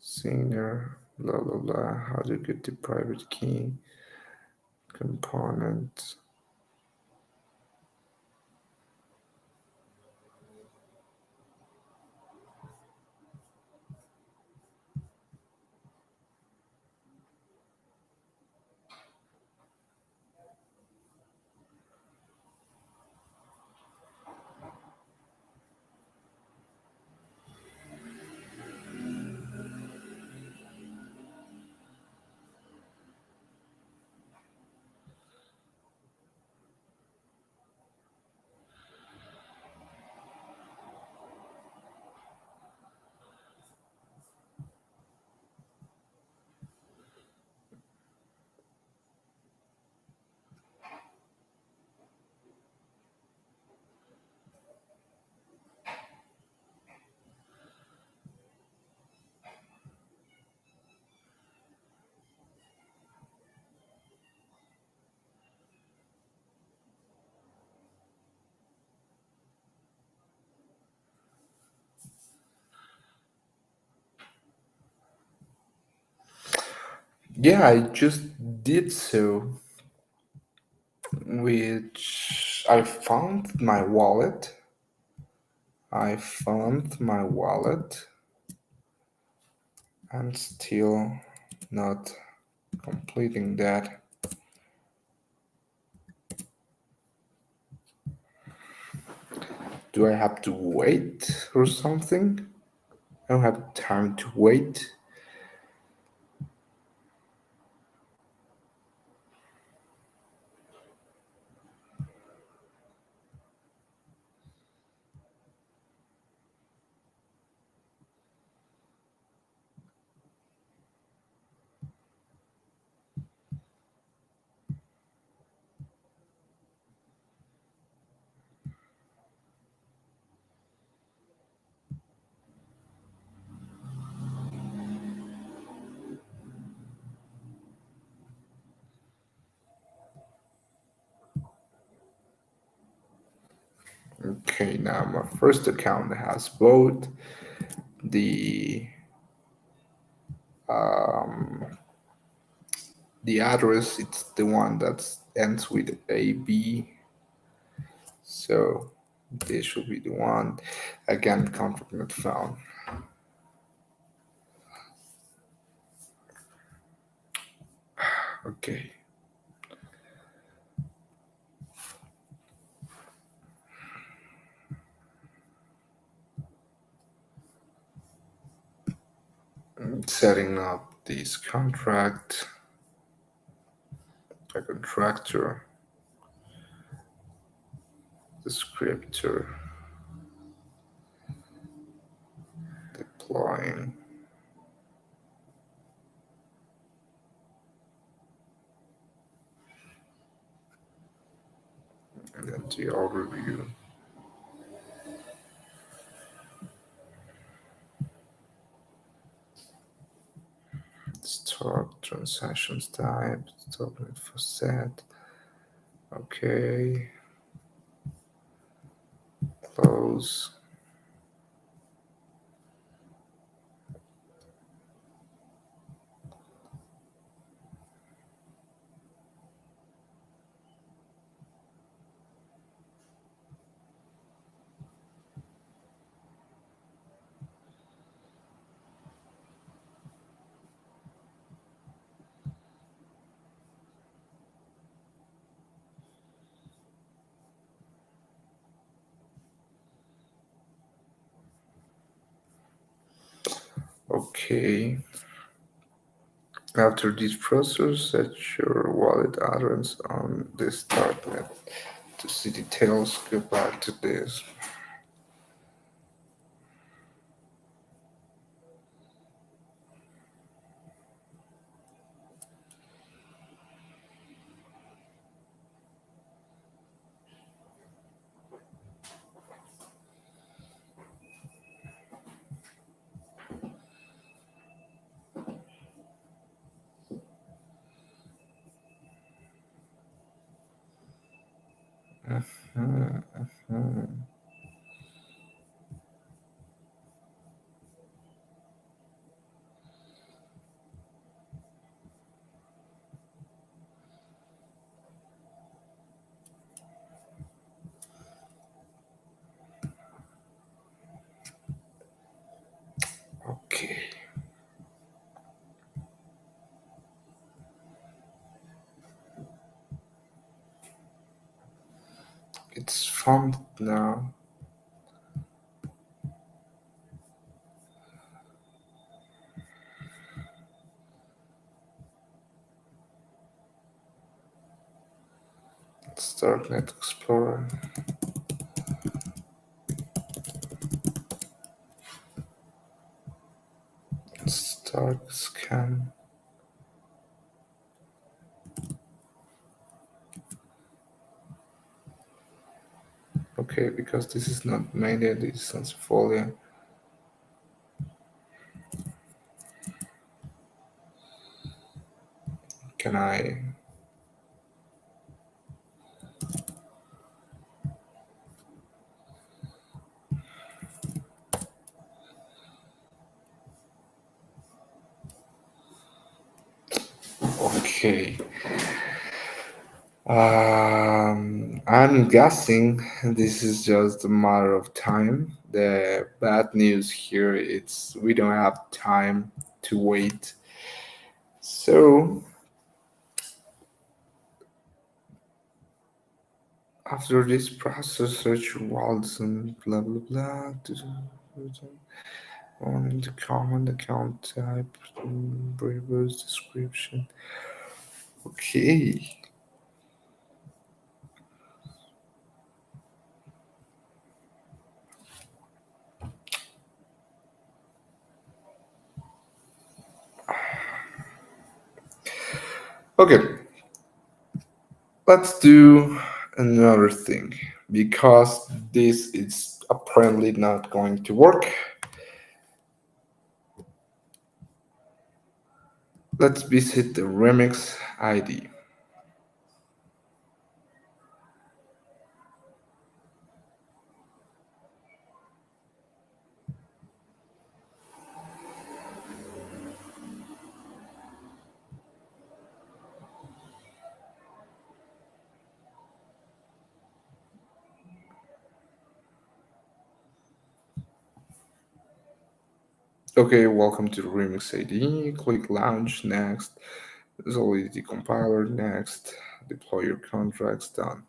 A: Senior, blah blah blah. How do you get the private key component? Yeah, I just did so, which I found my wallet. I found my wallet. I'm still not completing that. Do I have to wait or something? I don't have time to wait. Okay, now my first account has both the um, the address. It's the one that ends with AB. So this should be the one. Again, contract not found. Okay. Setting up this contract, a contractor, descriptor, deploying, and then the overview. Start transactions type, Starknet for set. Okay, close. Okay. After this process, set your wallet address on the Starknet. To see details, go back to this. Mhm, mhm. It's found now. Starknet Explorer. Stark scan. Okay, because this is not main instance folio. Can I? Okay. I'm guessing this is just a matter of time. The bad news here is we don't have time to wait. So after this process, search Watson, blah blah blah. On the command account type, reverse description. Okay. Okay. Let's do another thing because this is apparently not going to work. Let's visit the remix ID. Okay, welcome to the remix ID. Click launch next. Solidity compiler next. Deploy your contracts done.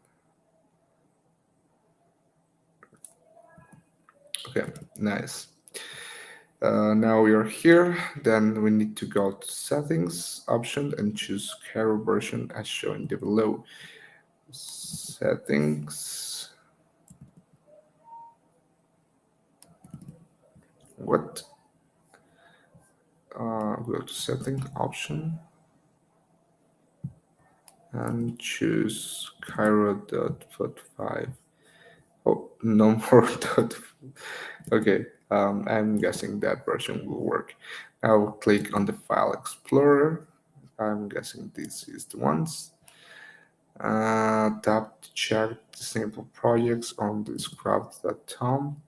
A: Okay, nice. Now we are here. Then we need to go to settings option and choose Cairo version as shown below. Settings. What? Go to setting option and choose Cairo.5. Oh, no more dot. Okay, I'm guessing that version will work. I'll click on the file explorer. I'm guessing this is the ones. Tap to check the sample projects on the scrap.tom.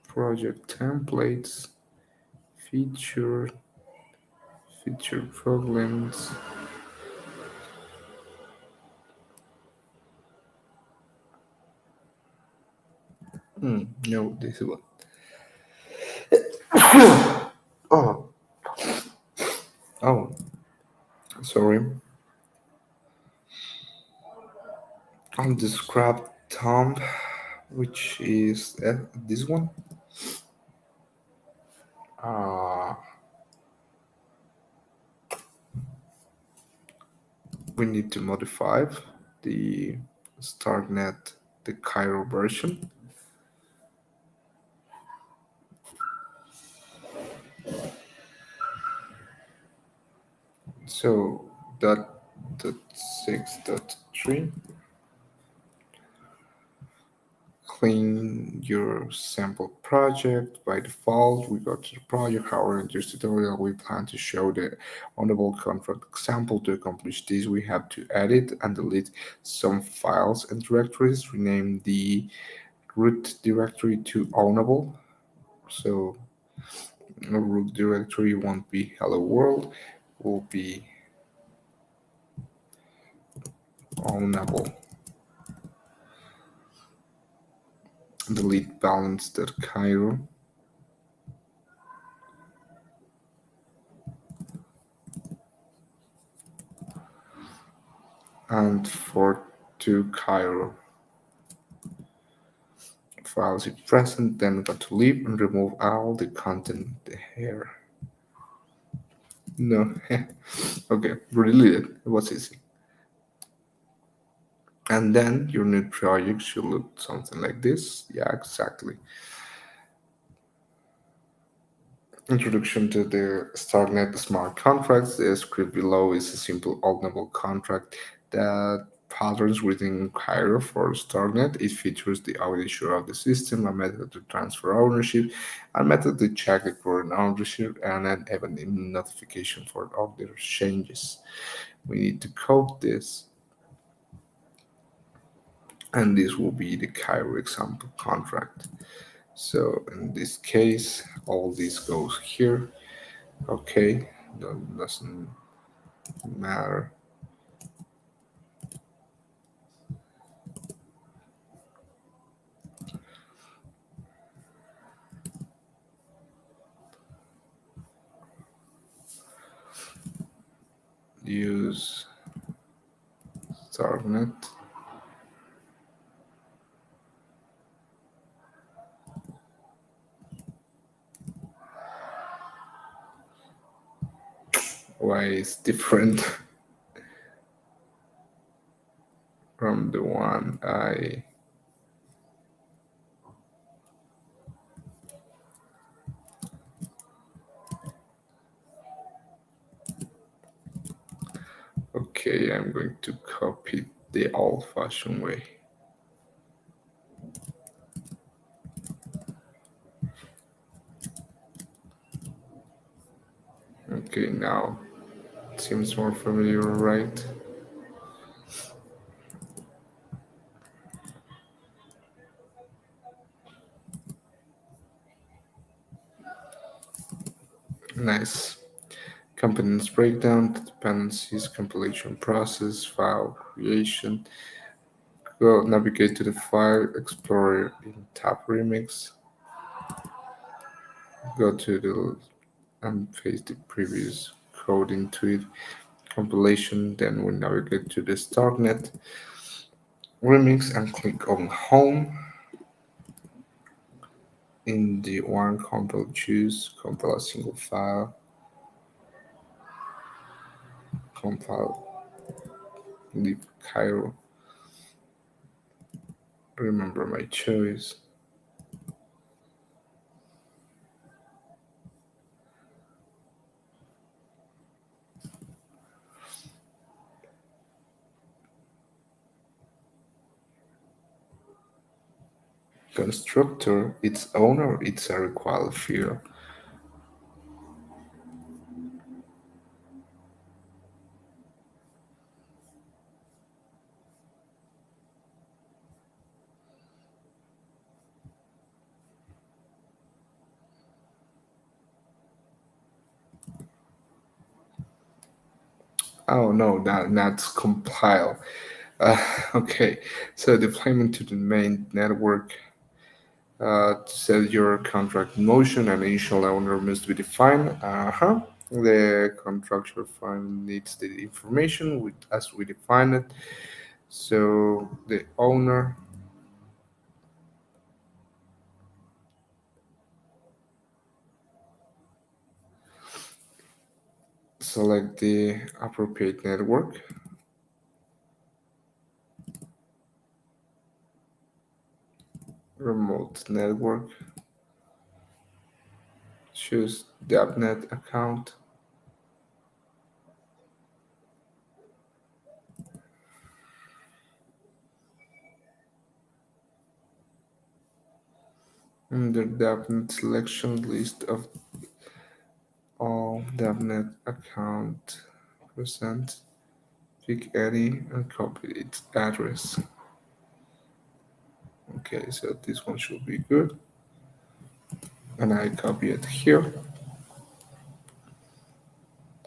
A: Project templates, feature problems. No, this one. Oh, oh, sorry. On the scrap tomb, which is this one. Uh, we need to modify the Starknet, the Cairo version. So dot 6.3. Clean your sample project. By default, we go to the project. However, in this tutorial, we plan to show the ownable contract example. To accomplish this, we have to edit and delete some files and directories. Rename the root directory to ownable. So a root directory won't be hello world, will be ownable. delete balance.cairo, and for to Cairo files if present, then go to leave and remove all the content here. No, okay, delete it. It was easy. And then your new project should look something like this. Yeah, exactly. Introduction to the Starknet smart contracts. The script below is a simple openable contract that patterns within Cairo for Starknet. It features the auditor of the system, a method to transfer ownership, a method to check the current ownership, and an event notification for other changes. We need to code this, and this will be the Cairo example contract. So in this case, all this goes here. Okay, doesn't matter. Use Starknet. Why is different from the one I okay, I'm going to copy the old-fashioned way. Okay, now it seems more familiar, right? Nice. Components breakdown, dependencies, compilation process, file creation. Go navigate to the file explorer in tab remix. Go to the and paste the previous code into it. Compilation, then we navigate to the Starknet remix and click on home. In the one compile, choose compile a single file, compile leave Cairo. Remember my choice. Constructor, its owner, it's a required field. Oh no, that's compile. Uh, okay, so deployment to the main network. To set your contract in motion, an initial owner must be defined. The contractual fund needs the information as we define it. So the owner, select the appropriate network. Remote network. Choose DAPnet account. Under DAPnet selection, list of all DAPnet account present. Pick any and copy its address. Okay, so this one should be good. And I copy it here.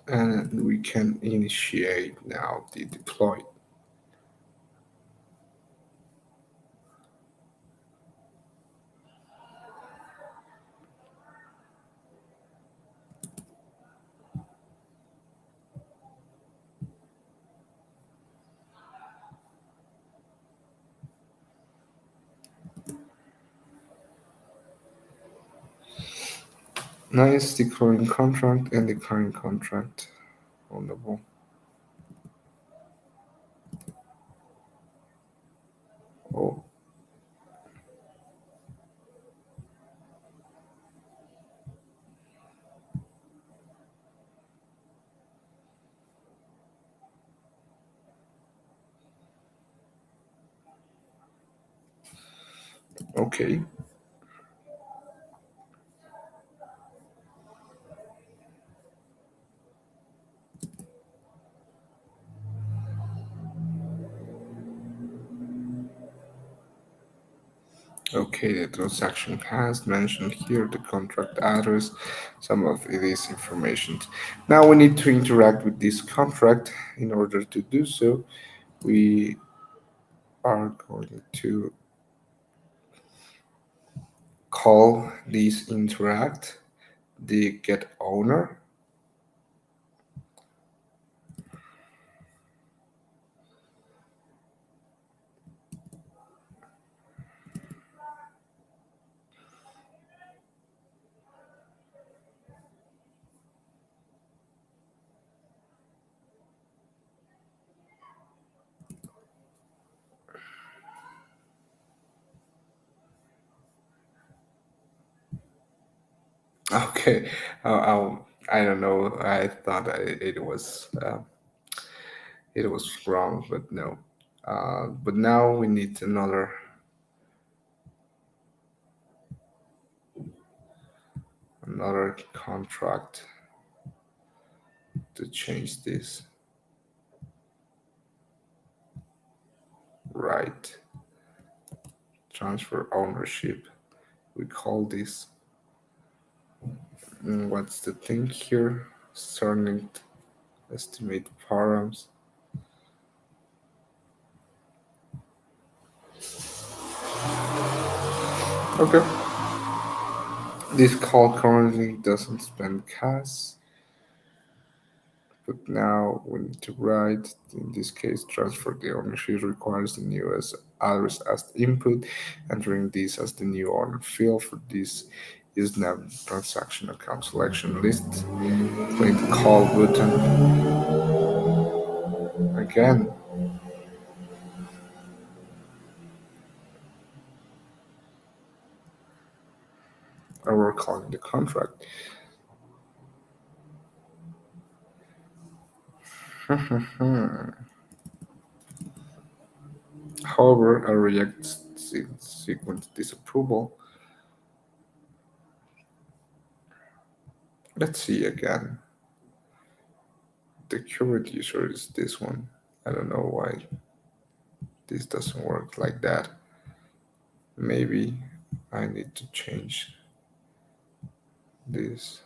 A: And we can initiate now the deploy. Nice, the current contract and the current contract. Wonderful. Oh, okay. Okay, the transaction has mentioned here the contract address, some of it is information. Now we need to interact with this contract. In order to do so, we are going to call this interact the get owner. Okay, I don't know. I thought it was wrong, but no. But now we need another contract to change this. Right, transfer ownership. We call this. What's the thing here? Starting estimate params. Okay. This call currently doesn't spend cash, but now we need to write. In this case, transfer the ownership requires the newest address as the input, entering this as the new owner field. For this is now transaction account selection list. Click the call button again. And we're calling the contract. However, a reject sequence disapproval. Let's see again. The current user is this one. I don't know why this doesn't work like that. Maybe I need to change this.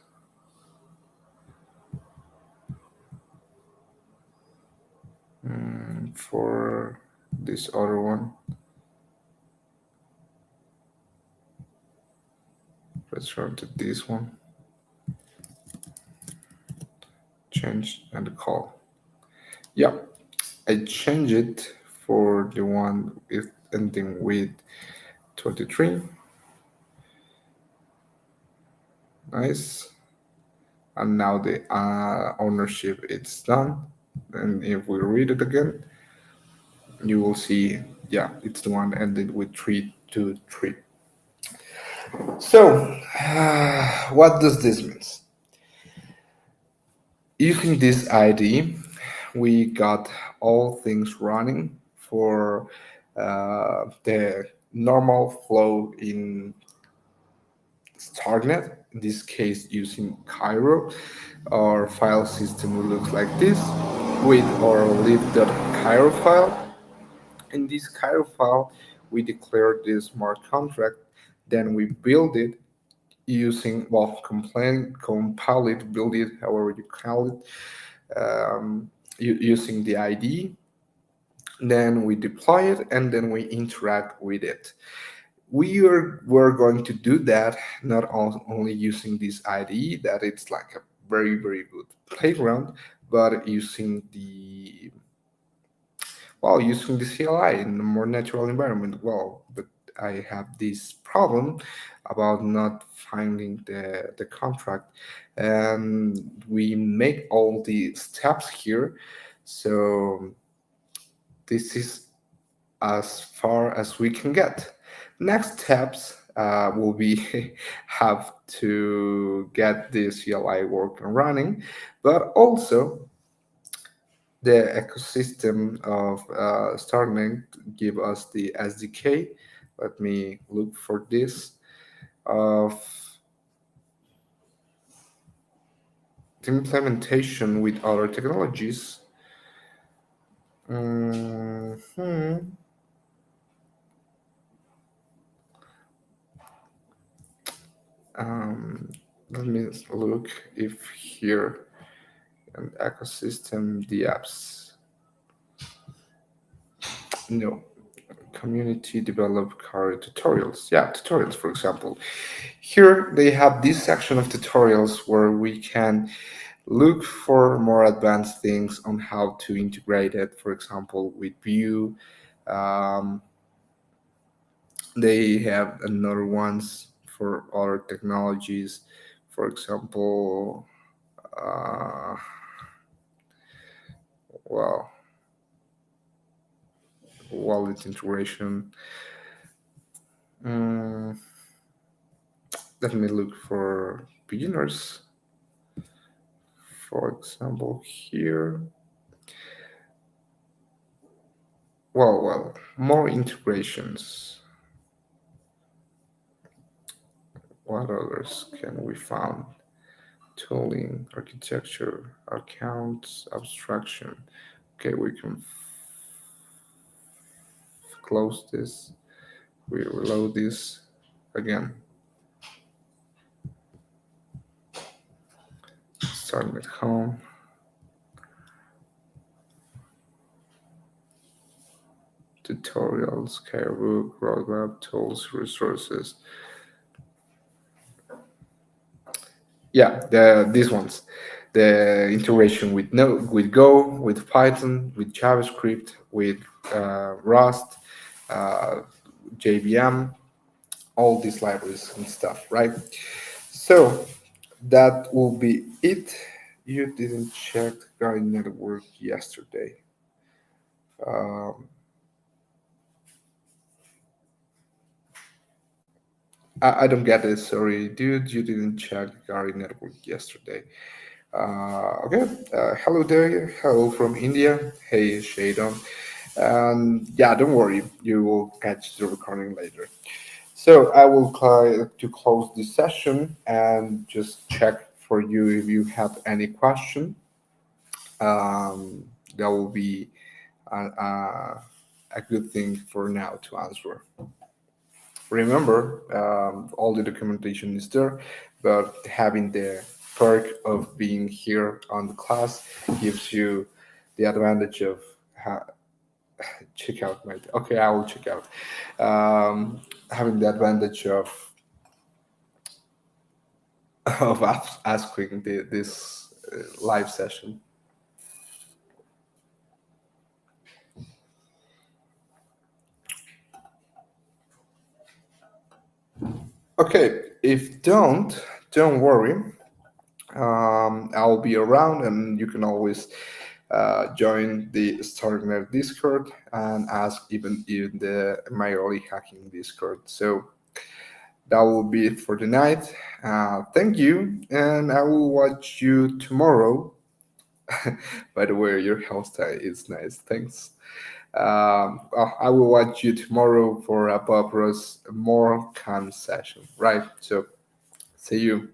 A: For this other one, let's run to this one. Change and call. Yeah, I change it for the one with ending with 23. Nice. And now the ownership is done. And if we read it again, you will see, yeah, it's the one ended with 323. So, what does this mean? Using this ID, we got all things running for the normal flow in Starknet, in this case using Cairo. Our file system will look like this with our lib.cairo file. In this Cairo file, we declare this smart contract, then we build it using, well, compile it, build it, however you call it, using the ID. Then we deploy it and then we interact with it. We're going to do that not only using this IDE, that it's like a very, very good playground, but using using the CLI in a more natural environment. Well, but I have this problem about not finding the contract, and we make all the steps here. So this is as far as we can get. Next steps will be have to get this CLI work and running, but also the ecosystem of Starknet give us the SDK. Let me look for this of the implementation with other technologies. Mhm. Um, Let me look if here an ecosystem the apps. No, community developed car tutorials. Yeah, tutorials, for example. Here they have this section of tutorials where we can look for more advanced things on how to integrate it, for example, with Vue. Um, they have another ones for other technologies, for example, uh, well, wallet integration. Mm, Let me look for beginners. For example, here. More integrations. What others can we find? Tooling, architecture, accounts, abstraction. Okay, we can close this. We reload this again. Starting at home. Tutorials, Carebook, roadmap, tools, resources. Yeah, these ones. The integration with with Go, with Python, with JavaScript, with Rust, uh, JVM, all these libraries and stuff, right? So that will be it. You didn't check Guide Network yesterday. Um, I don't get it. Sorry, dude. You didn't check Guide Network yesterday. Okay. Hello there. Hello from India. Hey, Shadon. And yeah, don't worry. You will catch the recording later. So I will try to close this session and just check for you if you have any question. That will be a good thing for now to answer. Remember, all the documentation is there, but having the perk of being here on the class gives you the advantage of check out my. Okay, I will check out. Having the advantage of asking this live session. Okay, if don't worry. I'll be around, and you can always join the Starknet Discord and ask even in the My Early Hacking Discord. So that will be it for tonight. Thank you, and I will watch you tomorrow. By the way, your hairstyle is nice. Thanks. I will watch you tomorrow for a Barbara's more calm session. Right. So see you.